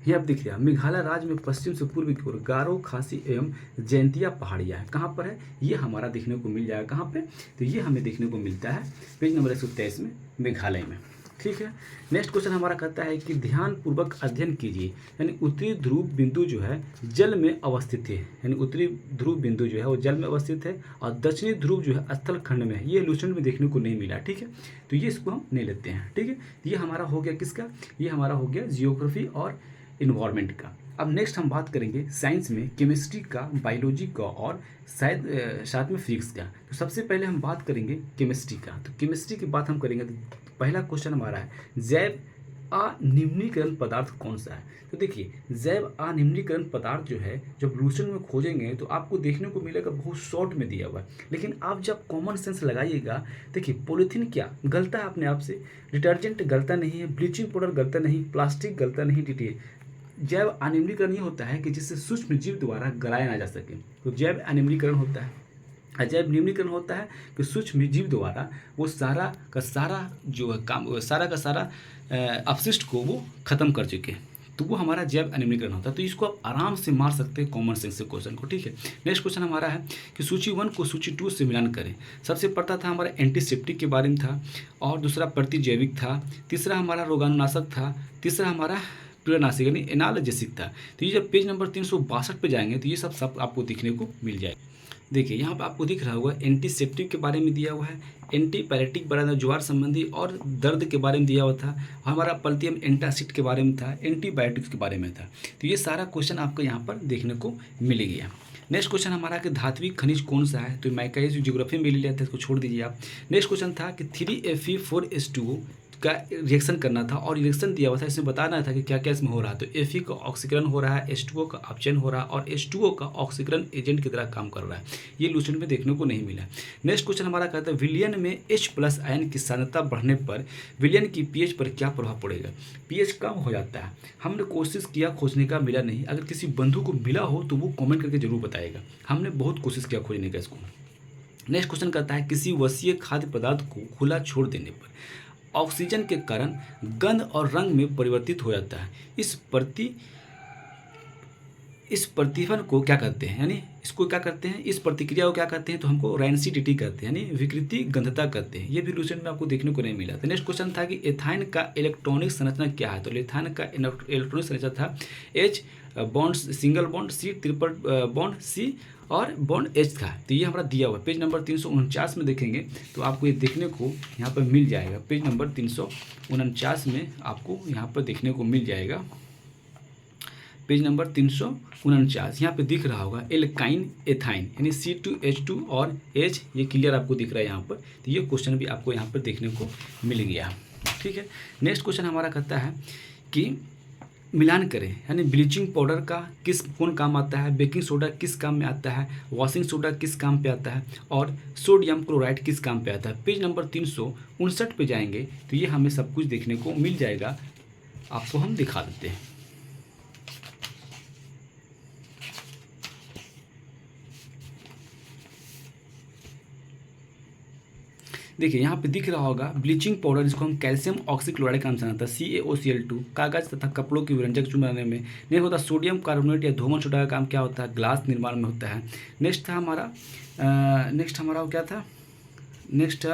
Speaker 1: ये आप दिख रहा है। मेघालय राज्य में पश्चिम से पूर्व की ओर गारो, खासी एवं जयंतिया पहाड़ियाँ हैं। कहाँ पर है, ये हमारा देखने को मिल जाएगा। कहाँ पे, तो ये हमें देखने को मिलता है पेज नंबर 123 में, मेघालय में। ठीक है, नेक्स्ट क्वेश्चन हमारा कहता है कि ध्यानपूर्वक अध्ययन कीजिए, यानी उत्तरी ध्रुव बिंदु जो है जल में अवस्थित है, यानी उत्तरी ध्रुव बिंदु जो है वो जल में अवस्थित है और दक्षिणी ध्रुव जो है स्थल खंड में है। ये लूसेंट में देखने को नहीं मिला। ठीक है, तो ये इसको हम नहीं लेते हैं। ठीक है, ये हमारा हो गया किसका, ये हमारा हो गया जियोग्राफी और इन्वायरमेंट का। अब नेक्स्ट हम बात करेंगे साइंस में केमिस्ट्री का, बायोलॉजी का और शायद साथ में फिजिक्स का। तो सबसे पहले हम बात करेंगे केमिस्ट्री का। तो केमिस्ट्री की बात हम करेंगे तो पहला क्वेश्चन हमारा है जैव अनिम्नीकरण पदार्थ कौन सा है। तो देखिए जैव अनिम्नीकरण पदार्थ जो है जब लूसेंट में खोजेंगे तो आपको देखने को मिलेगा बहुत शॉर्ट में दिया हुआ है, लेकिन आप जब कॉमन सेंस लगाइएगा, देखिए पॉलीथीन क्या गलता है अपने आप से, डिटर्जेंट गलता नहीं है, ब्लीचिंग पाउडर गलता नहीं, प्लास्टिक गलता नहीं। जैव अनिम्नीकरण ये होता है कि जिससे सूक्ष्म जीव द्वारा गलाया ना जा सके, तो जैव अनिम्नीकरण होता है। अजैव निम्नीकरण होता है कि सूक्ष्म जीव द्वारा वो सारा का सारा जो है काम, सारा का सारा अपशिष्ट को वो खत्म कर चुके। तो वो हमारा जैव एनिमीकरण होता है। तो इसको आप आराम से मार सकते हैं कॉमन सेंस से क्वेश्चन को, ठीक है। नेक्स्ट क्वेश्चन हमारा है कि सूची 1 को सूची 2 से मिलान करें। सबसे पढ़ता था हमारा एंटीसेप्टिक के बारे में था, और दूसरा प्रतिजैविक था, तीसरा हमारा रोगाणुनाशक था, तीसरा हमारा कीड़ानाशक यानी एनाल्जेसिक था। तो ये जब पेज नंबर 362 पे जाएंगे तो ये सब आपको देखने को मिल जाएगा। देखिए यहाँ पे आपको दिख रहा होगा एंटीसेप्टिक के बारे में दिया हुआ है, एंटीपायरेटिक बारे में ज्वार संबंधी और दर्द के बारे में दिया हुआ था, हमारा पल्थियम एंटासिड के बारे में था, एंटीबायोटिक्स के बारे में था। तो ये सारा क्वेश्चन आपको यहाँ पर देखने को मिल गया। नेक्स्ट क्वेश्चन हमारा कि धात्विक खनिज कौन सा है, तो मैकेनिज्म ज्योग्राफी में ले लिया था, इसको छोड़ दीजिए आप। नेक्स्ट क्वेश्चन था कि 3Fe4H2O का रिएक्शन करना था, और रिएक्शन दिया हुआ था, इसमें बताना था कि क्या क्या इसमें हो रहा है। तो Fe का ऑक्सीकरण हो रहा है, H2O का अपचयन हो रहा है, और H2O का ऑक्सीकरण एजेंट की तरह काम कर रहा है। ये लूसेंट में देखने को नहीं मिला। नेक्स्ट क्वेश्चन हमारा कहता है विलयन में H+ आयन की सांद्रता बढ़ने पर विलयन की pH पर क्या प्रभाव पड़ेगा। pH कम हो जाता है। हमने कोशिश किया खोजने का, मिला नहीं। अगर किसी बंधु को मिला हो तो वो कॉमेंट करके जरूर बताएगा। हमने बहुत कोशिश किया खोजने का इसको। नेक्स्ट क्वेश्चन कहता है किसी वसीय खाद्य पदार्थ को खुला छोड़ देने पर ऑक्सीजन के कारण गंध और रंग में परिवर्तित हो जाता है। इस प्रतिफलन को क्या कहते हैं, यानी इसको क्या करते हैं, इस प्रतिक्रिया को क्या कहते हैं, तो हमको रैंसिडिटी कहते हैं, यानी विकृति गंधता कहते हैं। ये भी लूसेंट में आपको देखने को नहीं मिला। तो नेक्स्ट क्वेश्चन था कि एथाइन का इलेक्ट्रॉनिक संरचना क्या है। तो एथाइन का इलेक्ट्रॉनिक संरचना था H bond single bond, C triple bond, C और बॉन्ड H था। तो ये हमारा दिया हुआ पेज नंबर 349 में देखेंगे तो आपको ये देखने को यहाँ पर मिल जाएगा। पेज नंबर 349 में आपको यहाँ पर देखने को मिल जाएगा। पेज नंबर 349 यहाँ पे दिख रहा होगा एल्काइन एथाइन यानी C2H2 और H, ये क्लियर आपको दिख रहा है यहाँ पर। तो ये क्वेश्चन भी आपको यहाँ पर देखने को मिल गया, ठीक है। नेक्स्ट क्वेश्चन हमारा कहता है कि मिलान करें, यानी ब्लीचिंग पाउडर का कौन काम आता है, बेकिंग सोडा किस काम में आता है, वॉशिंग सोडा किस काम पे आता है, और सोडियम क्लोराइड किस काम पे आता है। पेज नंबर 359 पे जाएंगे तो ये हमें सब कुछ देखने को मिल जाएगा। आपको हम दिखा देते हैं। देखिए यहाँ पे दिख रहा होगा ब्लीचिंग पाउडर, जिसको हम कैल्शियम ऑक्सीक्लोराइड का नाम से आता है, CaOCl2, कागज तथा कपड़ों की व्यंजक चूर्ण बनाने में नहीं होता। सोडियम कार्बोनेट या धूमन सोडा का काम क्या होता है, ग्लास निर्माण में होता है। नेक्स्ट हमारा क्या था, नेक्स्ट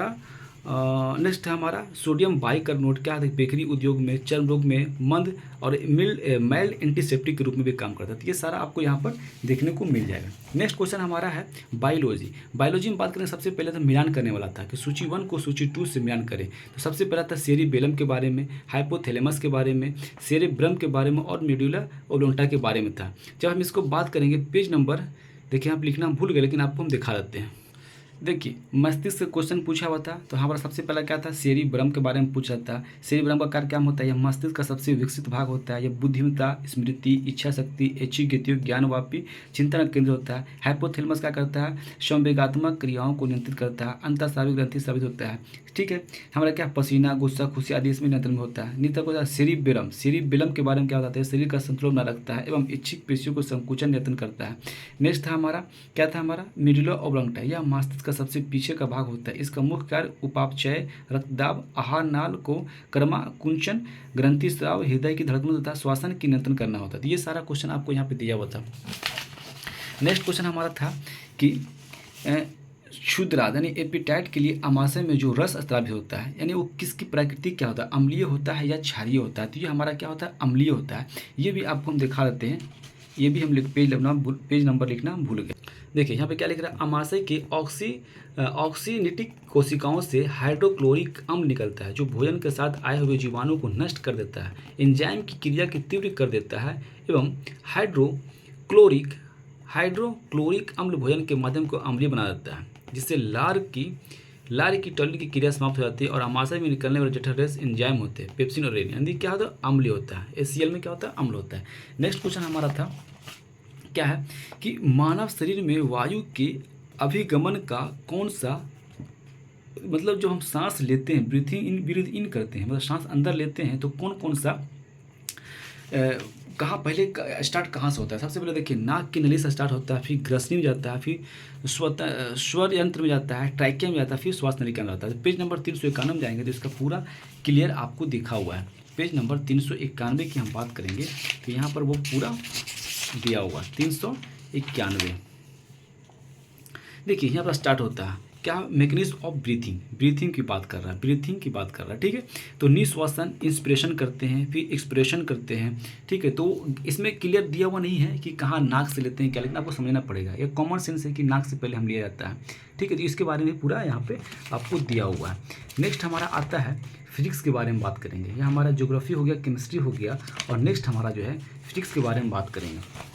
Speaker 1: है हमारा सोडियम बाइकार्बोनेट, क्या है बेकरी उद्योग में, चर्म रोग में, मंद और मैल एंटीसेप्टिक के रूप में भी काम करता है। तो ये सारा आपको यहाँ पर देखने को मिल जाएगा। नेक्स्ट क्वेश्चन हमारा है बायोलॉजी में बात करें। सबसे पहले तो मिलान करने वाला था कि सूची 1 को सूची 2 से मिलान करें। तो सबसे पहला था सेरिबेलम के बारे में, हाइपोथैलेमस के बारे में, सेरेब्रम के बारे में और मेडुला ओब्लांगा के बारे में था। जब हम इसको बात करेंगे पेज नंबर, देखिए आप लिखना भूल गए लेकिन आपको हम दिखा देते हैं। देखिए मस्तिष्क से क्वेश्चन पूछा हुआ था, तो हमारा सबसे पहला क्या था, सेरिब्रम के बारे में पूछा था। सेरिब्रम का कार्य क्या होता है, यह मस्तिष्क का सबसे विकसित भाग होता है। यह बुद्धिमत्ता, स्मृति, इच्छा शक्ति, ऐच्छिक गतियों, ज्ञानवापी चिंतन का केंद्र होता है। हाइपोथैलेमस क्या करता है, संवेगात्मक क्रियाओं को नियंत्रित करता है। अंतःस्रावी ग्रंथि साबित होता है, ठीक है। हमारा क्या पसीना, गुस्सा, खुशी आदि इसमें नियंत्रण में होता है। नीता को सेरिबेलम के बारे में क्या होता है, शरीर का संतुलन बना रखता है एवं इच्छिक पेशियों को संकुचन नियंत्रण करता है। नेक्स्ट था हमारा क्या था, हमारा मेडुला ओब्लांगा, यह मस्तिष्क का सबसे पीछे का भाग होता है। इसका मुख्य कार्य उपापचय, रक्तदाब, आहार नाल को कर्मा कुंचन, ग्रंथि स्राव, हृदय की धड़कनों तथा श्वसन की नियंत्रण करना होता है। तो ये सारा क्वेश्चन आपको यहाँ पे दिया हुआ था। नेक्स्ट क्वेश्चन हमारा था कि क्षुद्राद यानी एपिटाइट के लिए आमाशय में जो रस स्रावित होता है, यानी वो किसकी प्रकृति क्या होता है, अम्लीय होता है या क्षारीय होता है। तो ये हमारा क्या होता है, अम्लीय होता है। ये भी आपको हम दिखा देते हैं। ये भी हम पेज नंबर लिखना भूल गए। देखिए यहाँ पे क्या लिख रहा है, आमाशय के ऑक्सीनिटिक कोशिकाओं से हाइड्रोक्लोरिक अम्ल निकलता है जो भोजन के साथ आए हुए जीवाणु को नष्ट कर देता है, एंजाइम की क्रिया की तीव्र कर देता है एवं हाइड्रोक्लोरिक अम्ल भोजन के माध्यम को अम्लीय बना देता है, जिससे लार की टर्ली की क्रिया समाप्त हो जाती है और आमाशय में निकलने वाले जठररस एंजाइम होते हैं, पेप्सिन और रेनिन, यानी क्या होता है, अम्ल होता है। HCl में क्या होता है, अम्ल होता है। नेक्स्ट क्वेश्चन हमारा था क्या है कि मानव शरीर में वायु के अभिगमन का कौन सा, मतलब जो हम सांस लेते हैं, ब्रीथ इन करते हैं, मतलब सांस अंदर लेते हैं, तो कौन कौन सा कहाँ पहले स्टार्ट कहाँ से होता है। सबसे पहले देखिए नाक की नली से स्टार्ट होता है, फिर ग्रसनी में जाता है, फिर स्वर यंत्र में जाता है, ट्रैकिया में जाता है, फिर श्वास नलिका में जाता है। पेज नंबर 351 में जाएंगे तो इसका पूरा क्लियर आपको दिखा हुआ है। पेज नंबर 391 की हम बात करेंगे तो यहाँ पर वो पूरा दिया हुआ 391। देखिए यहाँ पर स्टार्ट होता है क्या, मैकेनिज्म ऑफ ब्रीथिंग की बात कर रहा है, ठीक है। तो निश्वासन इंस्पिरेशन करते हैं, फिर एक्सप्रेशन करते हैं, ठीक है। तो इसमें क्लियर दिया हुआ नहीं है कि कहाँ नाक से लेते हैं क्या, लेकिन आपको समझना पड़ेगा। ये कॉमन सेंस है कि नाक से पहले हम लिया जाता है, ठीक है। तो इसके बारे में पूरा यहाँ पे आपको दिया हुआ है। नेक्स्ट हमारा आता है फिजिक्स के बारे में बात करेंगे। यह हमारा ज्योग्राफी हो गया, केमिस्ट्री हो गया, और नेक्स्ट हमारा जो है फिजिक्स के बारे में बात करेंगे।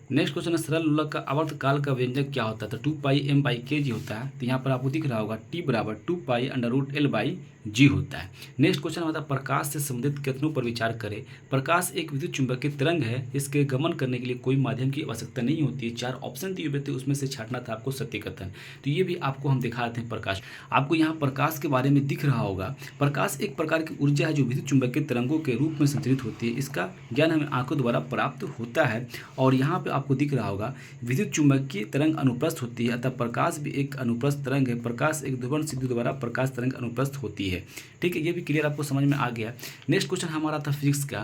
Speaker 1: नेक्स्ट क्वेश्चन है सरल लोलक का आवर्त काल का व्यंजक क्या होता है? तो 2πm/kg होता है। तो यहाँ पर आपको दिख रहा होगा t बराबर 2π√L/g होता है। नेक्स्ट क्वेश्चन होता है प्रकाश से संबंधित कथनों पर विचार करें। प्रकाश एक विद्युत चुंबकीय तरंग है, इसके गमन करने के लिए कोई माध्यम की आवश्यकता नहीं होती है। 4 ऑप्शन दिए हुए थे, उसमें से छांटना था आपको सत्य कथन। तो ये भी आपको हम दिखा देते हैं। प्रकाश आपको यहाँ प्रकाश के बारे में दिख रहा होगा। प्रकाश एक प्रकार की ऊर्जा है जो विद्युत चुंबकीय तरंगों के रूप में संचरित होती है। इसका ज्ञान हमें आंखों द्वारा प्राप्त होता है। और यहाँ पे आपको दिख रहा होगा विद्युत चुंबकीय तरंग अनुप्रस्थ होती है, अतः प्रकाश भी एक अनुप्रस्थ तरंग है। प्रकाश एक ध्रुवण सिद्धि द्वारा प्रकाश तरंग अनुप्रस्थ होती है, ठीक है। ये भी क्लियर आपको समझ में आ गया। नेक्स्ट क्वेश्चन हमारा था फिजिक्स का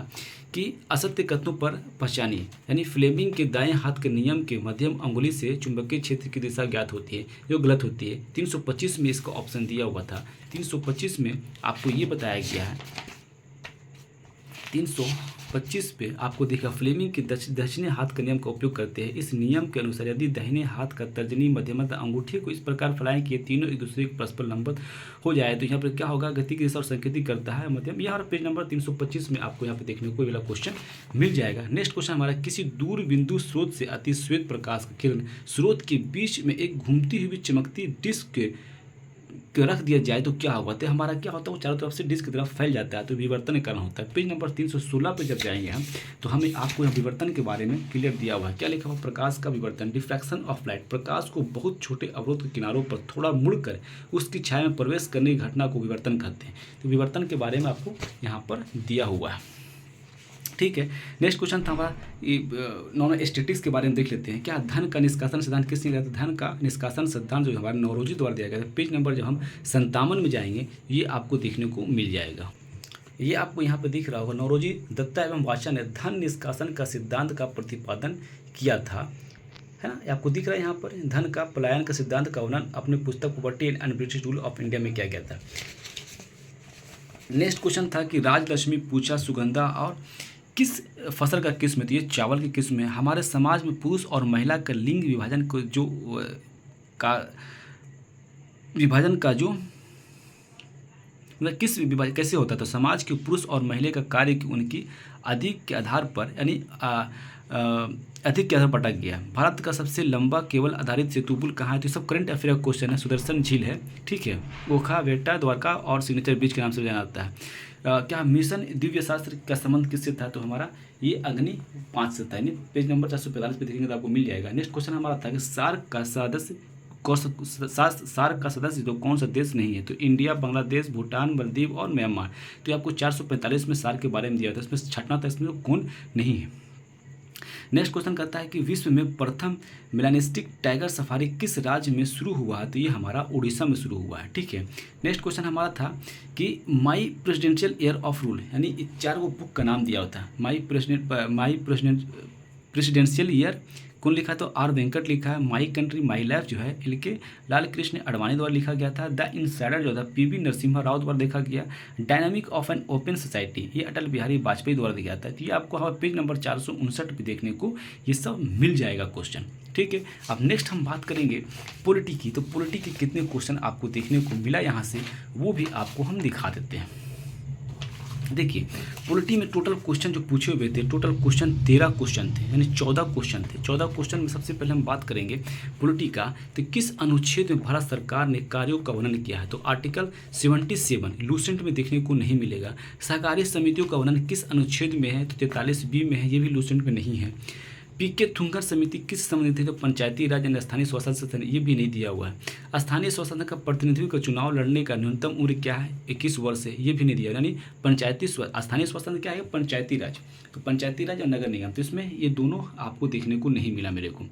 Speaker 1: कि असत्य कथनों पर पहचानिए, यानी फ्लेमिंग के दाएं हाथ के नियम के मध्यम अंगुली से चुंबकीय क्षेत्र की दिशा ज्ञात होती है, जो गलत होती है। 325 में इसका ऑप्शन दिया हुआ था। 325 में आपको ये बताया गया है, 325 पे आपको देखा फ्लेमिंग के दक्षिणी हाथ का नियम का उपयोग करते हैं। इस नियम के अनुसार यदि दाहिने हाथ का तर्जनी मध्यमता अंगूठे को इस प्रकार फैलाएं कि ये तीनों एक दूसरे के परस्पर लंबवत हो जाए, तो यहाँ पर क्या होगा, गति की दिशा और संकेतिक करता है मध्यम। यहाँ पेज नंबर 325 में आपको यहाँ पे देखने को वाला क्वेश्चन मिल जाएगा। नेक्स्ट क्वेश्चन हमारा किसी दूर बिंदु स्रोत से अति श्वेत प्रकाश का किरण स्रोत के बीच में एक घूमती हुई चमकती डिस्क रख दिया जाए तो क्या होगा? तो हमारा क्या होता है, वो चारों तरफ से डिस्क की तरफ फैल जाता है, तो विवर्तन कारण होता है। पेज नंबर 316 पे जब जाएंगे हम तो हमें आपको यहाँ विवर्तन के बारे में क्लियर दिया हुआ है। क्या लिखा हुआ? प्रकाश का विवर्तन, डिफ्रैक्शन ऑफ लाइट। प्रकाश को बहुत छोटे अवरोध के किनारों पर थोड़ा मुड़कर उसकी छाया में प्रवेश करने की घटना को विवर्तन कहते हैं। तो विवर्तन के बारे में आपको यहाँ पर दिया हुआ है, ठीक है। नेक्स्ट क्वेश्चन था हमारा नॉन स्टैटिक्स के बारे में देख लेते हैं। क्या धन का निष्कासन सिद्धांत किसने दिया था? धन का निष्कासन सिद्धांत जो हमारे नौरोजी द्वारा दिया गया था। पेज नंबर जब हम 57 में जाएंगे ये आपको देखने को मिल जाएगा। ये आपको यहाँ पर दिख रहा होगा, नौरोजी दत्ता एवं वाचा ने धन निष्कासन का सिद्धांत का प्रतिपादन किया था, है ना। आपको दिख रहा है यहाँ पर धन का पलायन का सिद्धांत का वर्णन अपने पुस्तक property and un-British rule of India में किया गया था। नेक्स्ट क्वेश्चन था कि राजलक्ष्मी पूछा सुगंधा और किस फसल का किस्म है? तो ये चावल की किस्म है। हमारे समाज में पुरुष और महिला का लिंग विभाजन को जो मतलब किस विभाजन कैसे होता है? तो समाज के पुरुष और महिला का कार्य की उनकी अधिक के आधार पर यानी अधिक के आधार पर पटक गया। भारत का सबसे लंबा केबल आधारित सेतु पुल कहाँ है? तो सब करंट अफेयर का क्वेश्चन है। सुदर्शन झील है, ठीक है। ओखा, बेटा, द्वारका और सिग्नेचर ब्रिज के नाम से जाना जाता है। क्या मिशन दिव्य शास्त्र का संबंध किससे था? तो हमारा ये अग्नि 5 से था। पेज नंबर 445 पे देखेंगे तो आपको मिल जाएगा। नेक्स्ट क्वेश्चन हमारा था कि सार्क का सदस्य तो कौन सा देश नहीं है? तो इंडिया, बांग्लादेश, भूटान, मालदीव और म्यांमार। तो ये आपको 445 में सार्क के बारे में दिया था, इसमें छटना था, इसमें कौन नहीं है। नेक्स्ट क्वेश्चन कहता है कि विश्व में प्रथम मेलानिस्टिक टाइगर सफारी किस राज्य में शुरू हुआ है? तो ये हमारा उड़ीसा में शुरू हुआ है, ठीक है। नेक्स्ट क्वेश्चन हमारा था कि माई प्रेसिडेंशियल ईयर ऑफ रूल, यानी 4 बुक का नाम दिया होता है। माई प्रेसिडेंशियल ईयर कौन लिखा? तो आर वेंकट लिखा है। माई कंट्री माई लाइफ जो है LK लाल कृष्ण अडवाणी द्वारा लिखा गया था। द इनसाइडर जो था PV नरसिम्हा राव द्वारा देखा गया। Dynamic of an open society ये अटल बिहारी वाजपेयी द्वारा दिया था। तो ये आपको हमारे पेज नंबर 459 पे देखने को ये सब मिल जाएगा क्वेश्चन, ठीक है। अब नेक्स्ट हम बात करेंगे पॉलिटी की। तो पॉलिटी के कितने क्वेश्चन आपको देखने को मिला यहाँ से वो भी आपको हम दिखा देते हैं। देखिए पॉलिटी में टोटल क्वेश्चन जो पूछे हुए थे, टोटल क्वेश्चन 13 क्वेश्चन थे, यानी 14 क्वेश्चन थे। 14 क्वेश्चन में सबसे पहले हम बात करेंगे पॉलिटी का। तो किस अनुच्छेद में भारत सरकार ने कार्यों का वर्णन किया है? तो आर्टिकल 77 लूसेंट में देखने को नहीं मिलेगा। सहकारी समितियों का वर्णन किस अनुच्छेद में है? तो 43B में है, ये भी लूसेंट में नहीं है। PK थुंगर समिति किस संबंधित है? तो पंचायती राज यानी स्थानीय स्वशासन से, ये भी नहीं दिया हुआ है। स्थानीय स्वशासन का प्रतिनिधित्व का चुनाव लड़ने का न्यूनतम उम्र क्या है? 21 वर्ष है, ये भी नहीं दिया। यानी पंचायती स्थानीय स्वशासन क्या है? पंचायती राज। तो पंचायती राज और नगर निगम, तो इसमें ये दोनों आपको देखने को नहीं मिला मेरे को।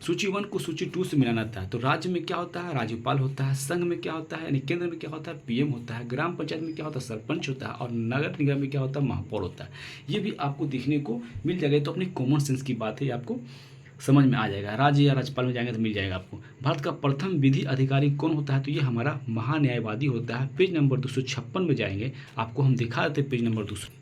Speaker 1: सूची 1 को सूची 2 से मिलाना था। तो राज्य में क्या होता है, राज्यपाल होता है। संघ में क्या होता है, यानी केंद्र में क्या होता है, पीएम होता है। ग्राम पंचायत में क्या होता है, सरपंच होता है। और नगर निगम में क्या होता है, महापौर होता है। ये भी आपको देखने को मिल जाएगा। तो अपनी कॉमन सेंस की बात है, आपको समझ में आ जाएगा। राज्य या राज्यपाल में जाएंगे तो मिल जाएगा आपको। भारत का प्रथम विधि अधिकारी कौन होता है, तो ये हमारा महान्यायवादी होता है। पेज नंबर 256 में जाएंगे, आपको हम दिखा देते पेज नंबर 200।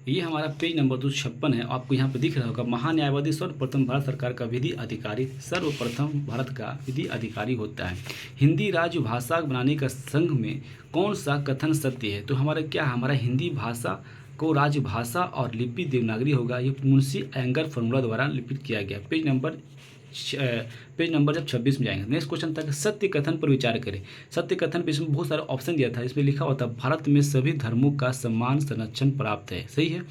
Speaker 1: ये हमारा पेज नंबर 256 है। आपको यहाँ पे दिख रहा होगा, महान्यायवादी सर्वप्रथम भारत सरकार का विधि अधिकारी, सर्वप्रथम भारत का विधि अधिकारी होता है। हिंदी राजभाषा बनाने का संघ में कौन सा कथन सत्य है, तो हमारा क्या, हमारा हिंदी भाषा को राजभाषा और लिपि देवनागरी होगा। ये मुंशी एंगर फॉर्मूला द्वारा लिपित किया गया। पेज नंबर जब 26 में जाएंगे। नेक्स्ट क्वेश्चन था, सत्य कथन पर विचार करें। सत्य कथन पे इसमें बहुत सारे ऑप्शन दिया था। इसमें लिखा हुआ था, भारत में सभी धर्मों का समान संरक्षण प्राप्त है। सही है।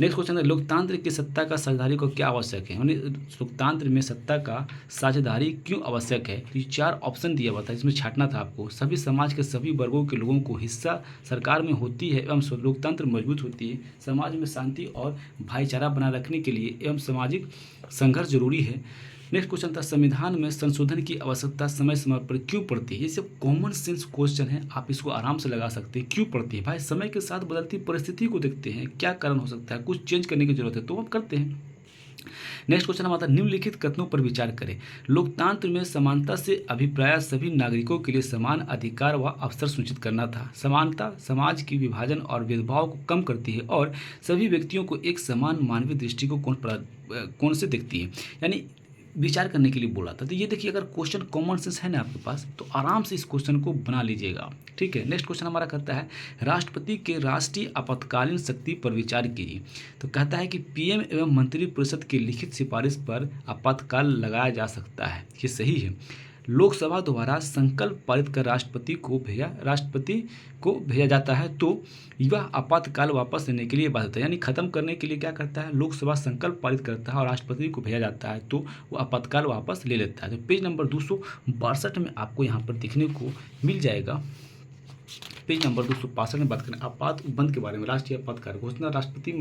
Speaker 1: नेक्स्ट क्वेश्चन है, लोकतंत्र की सत्ता का साझेदारी को क्या आवश्यक है, यानी लोकतंत्र में सत्ता का साझेदारी क्यों आवश्यक है। तो ये 4 ऑप्शन दिया हुआ था, इसमें छांटना था आपको। सभी समाज के सभी वर्गों के लोगों को हिस्सा सरकार में होती है एवं लोकतंत्र मजबूत होती है। समाज में शांति और भाईचारा बनाए रखने के लिए एवं सामाजिक संघर्ष जरूरी है। नेक्स्ट क्वेश्चन था, संविधान में संशोधन की आवश्यकता समय समय पर क्यों पड़ती है। ये सब कॉमन सेंस क्वेश्चन है, आप इसको आराम से लगा सकते हैं। क्यों पड़ती है भाई, समय के साथ बदलती परिस्थिति को देखते हैं, क्या कारण हो सकता है, कुछ चेंज करने की जरूरत है तो हम करते हैं। नेक्स्ट क्वेश्चन हमारा, निम्नलिखित कथनों पर विचार करें। लोकतंत्र में समानता से अभिप्राय सभी नागरिकों के लिए समान अधिकार व अवसर सुनिश्चित करना था। समानता समाज की विभाजन और भेदभाव को कम करती है और सभी व्यक्तियों को एक समान मानवीय दृष्टिकोण से देखती है, यानी विचार करने के लिए बोला था। तो ये देखिए, अगर क्वेश्चन कॉमन सेंस है ना आपके पास, तो आराम से इस क्वेश्चन को बना लीजिएगा आप। ठीक है। नेक्स्ट क्वेश्चन हमारा कहता है, राष्ट्रपति के राष्ट्रीय आपातकालीन शक्ति पर विचार कीजिए। तो कहता है कि पीएम एवं मंत्रिपरिषद की लिखित सिफारिश पर आपातकाल लगाया जा सकता है। ये सही है। लोकसभा द्वारा संकल्प पारित कर राष्ट्रपति को भेजा जाता है, तो यह आपातकाल वापस लेने के लिए बाध्य है, यानी खत्म करने के लिए क्या करता है, लोकसभा संकल्प पारित करता है और राष्ट्रपति को भेजा जाता है, तो वो आपातकाल वापस ले लेता है। तो पेज नंबर 262 में आपको यहाँ पर देखने को मिल जाएगा। पेज नंबर 265 में बात करें आपात उपबंध के बारे में। राष्ट्रीय आपातकाल घोषणा राष्ट्रपति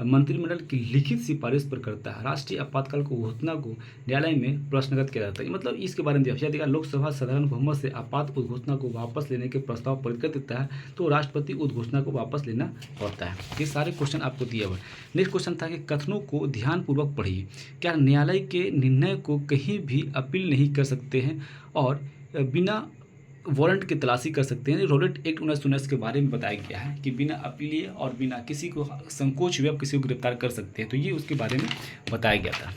Speaker 1: मंत्रिमंडल की लिखित सिफारिश पर करता है। राष्ट्रीय आपातकाल को घोषणा को न्यायालय में प्रश्नगत किया जाता है, मतलब इसके बारे में दिया लोकसभा साधारण बहुमत से आपात उद्घोषणा को वापस लेने के प्रस्ताव पारित कर देता है, तो राष्ट्रपति उद्घोषणा को वापस लेना पड़ता है। ये सारे क्वेश्चन आपको दिए हुए। नेक्स्ट क्वेश्चन था कि कथनों को ध्यानपूर्वक पढ़िए। क्या न्यायालय के निर्णय को कहीं भी अपील नहीं कर सकते हैं और बिना वारंट की तलाशी कर सकते हैं। रॉलेट एक्ट 1919 के बारे में बताया गया है कि बिना अपीलीय और बिना किसी को संकोच हुए आप किसी को गिरफ्तार कर सकते हैं, तो ये उसके बारे में बताया गया था।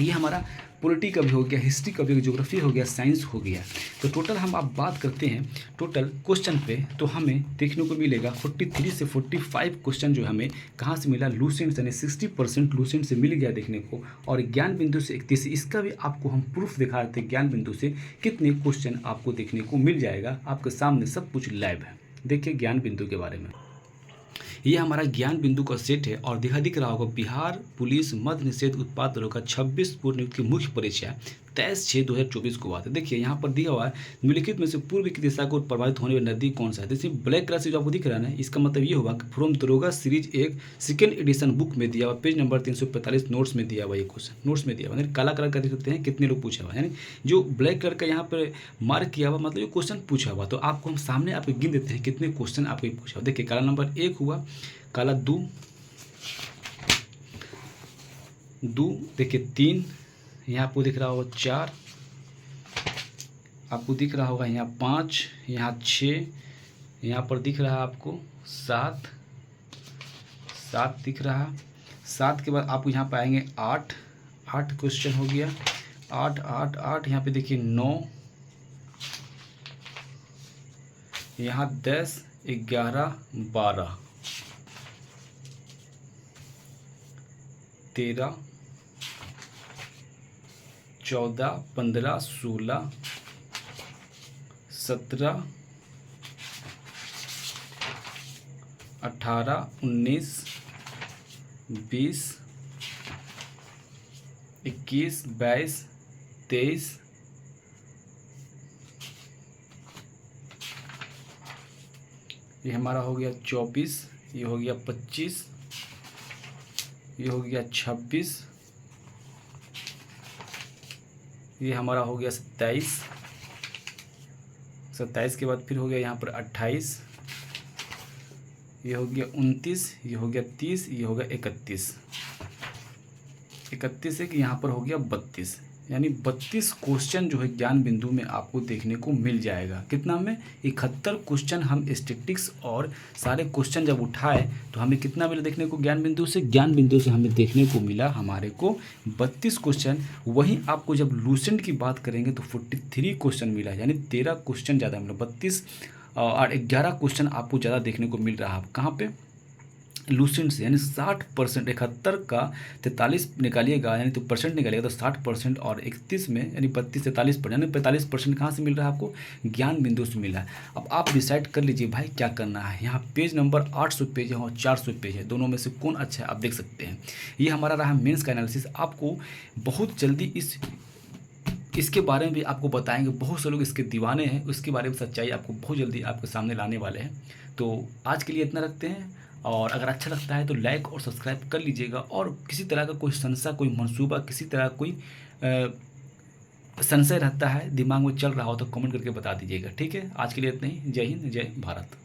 Speaker 1: ये हमारा पॉलिटी का भी हो गया, हिस्ट्री का भी, ज्योग्राफी हो गया, साइंस हो गया। तो टोटल हम आप बात करते हैं टोटल क्वेश्चन पे, तो हमें देखने को मिलेगा 43 से 45 क्वेश्चन जो हमें कहाँ से मिला, लूसेंट, यानी 60% लूसेंट से मिल गया देखने को। और ज्ञान बिंदु से 31, इसका भी आपको हम प्रूफ दिखा देते हैं ज्ञान बिंदु से कितने क्वेश्चन आपको देखने को मिल जाएगा। आपके सामने सब कुछ लाइव है। देखिए ज्ञान बिंदु के बारे में, ये हमारा ज्ञान बिंदु का सेट है और दिख रहा होगा बिहार पुलिस मद्य निषेध उत्पाद दरों 26 पूर्व नियुक्त की मुख्य परीक्षा 23/6/2024 को हुआ था। देखिए यहाँ पर दिया हुआ है, निम्नलिखित में से पूर्व की दिशा को प्रभावित होने वाली नदी कौन सा है। जैसे ब्लैक कलर से जो आपको दिख रहा है ना, इसका मतलब ये होगा कि फ्रॉम दरोगा सीरीज 1 सेकेंड एडिशन बुक में दिया हुआ, पेज नंबर 345 नोट्स में दिया हुआ, ये क्वेश्चन नोट्स में दिया हुआ। यानी काला कलर का देख सकते हैं कितने लोग पूछा हुआ है, यानी जो ब्लैक कलर का यहाँ पर मार्क किया हुआ मतलब ये क्वेश्चन पूछा हुआ। तो आपको हम सामने आपको गिन देते हैं कितने क्वेश्चन आपको पूछा हुआ। देखिए काला नंबर 1 हुआ, काला 2, देखिए 3, यहाँ आपको दिख रहा होगा 4, आपको दिख रहा होगा यहाँ 5, यहाँ 6, यहाँ पर दिख रहा है आपको 7 दिख रहा। 7 के बाद आपको यहाँ पर आएंगे 8 क्वेश्चन हो गया। 8 यहाँ पे देखिए 9, यहाँ 10, 11, 12, 13, 14, 15, 16, 17, 18, 19, 20, 21, 22, 23, ये हमारा हो गया 24, ये हो गया 25, ये हो गया 26, ये हमारा हो गया 27, 27 के बाद फिर हो गया यहाँ पर 28, ये हो गया 29, ये हो गया 30, ये हो गया 31, 31 है कि यहाँ पर हो गया 32, यानी 32 क्वेश्चन जो है ज्ञान बिंदु में आपको देखने को मिल जाएगा। कितना में 71 क्वेश्चन हम स्टैटिस्टिक्स और सारे क्वेश्चन जब उठाए तो हमें कितना मिला देखने को ज्ञान बिंदु से? ज्ञान बिंदु से हमें देखने को मिला हमारे को 32 क्वेश्चन। वहीं आपको जब लूसेंट की बात करेंगे तो 43 क्वेश्चन मिला, यानी 13 क्वेश्चन ज़्यादा मिला। 32 और 11 क्वेश्चन आपको ज़्यादा देखने को मिल रहा है। कहाँ पे? लूसेंट से, यानी 60%। 71 का 43 निकालिएगा यानी तो परसेंट निकालिएगा तो 60%, और 31 में यानी 32 से 43%, यानी 45% कहाँ से मिल रहा है आपको? ज्ञान बिंदु से मिला है। अब आप डिसाइड कर लीजिए भाई क्या करना है। यहाँ पेज नंबर 800 पेज है और 400 पेज है, दोनों में से कौन अच्छा है आप देख सकते हैं। ये हमारा रहा मेंस का एनालिसिस। आपको बहुत जल्दी इसके बारे में भी आपको बताएंगे। बहुत से लोग इसके दीवाने हैं, उसके बारे में सच्चाई आपको बहुत जल्दी आपके सामने लाने वाले हैं। तो आज के लिए इतना रखते हैं, और अगर अच्छा लगता है तो लाइक और सब्सक्राइब कर लीजिएगा। और किसी तरह का कोई संशय, कोई मंसूबा, किसी तरह कोई संशय रहता है दिमाग में चल रहा हो तो कमेंट करके बता दीजिएगा। ठीक है, आज के लिए इतना ही। जय हिंद, जय भारत।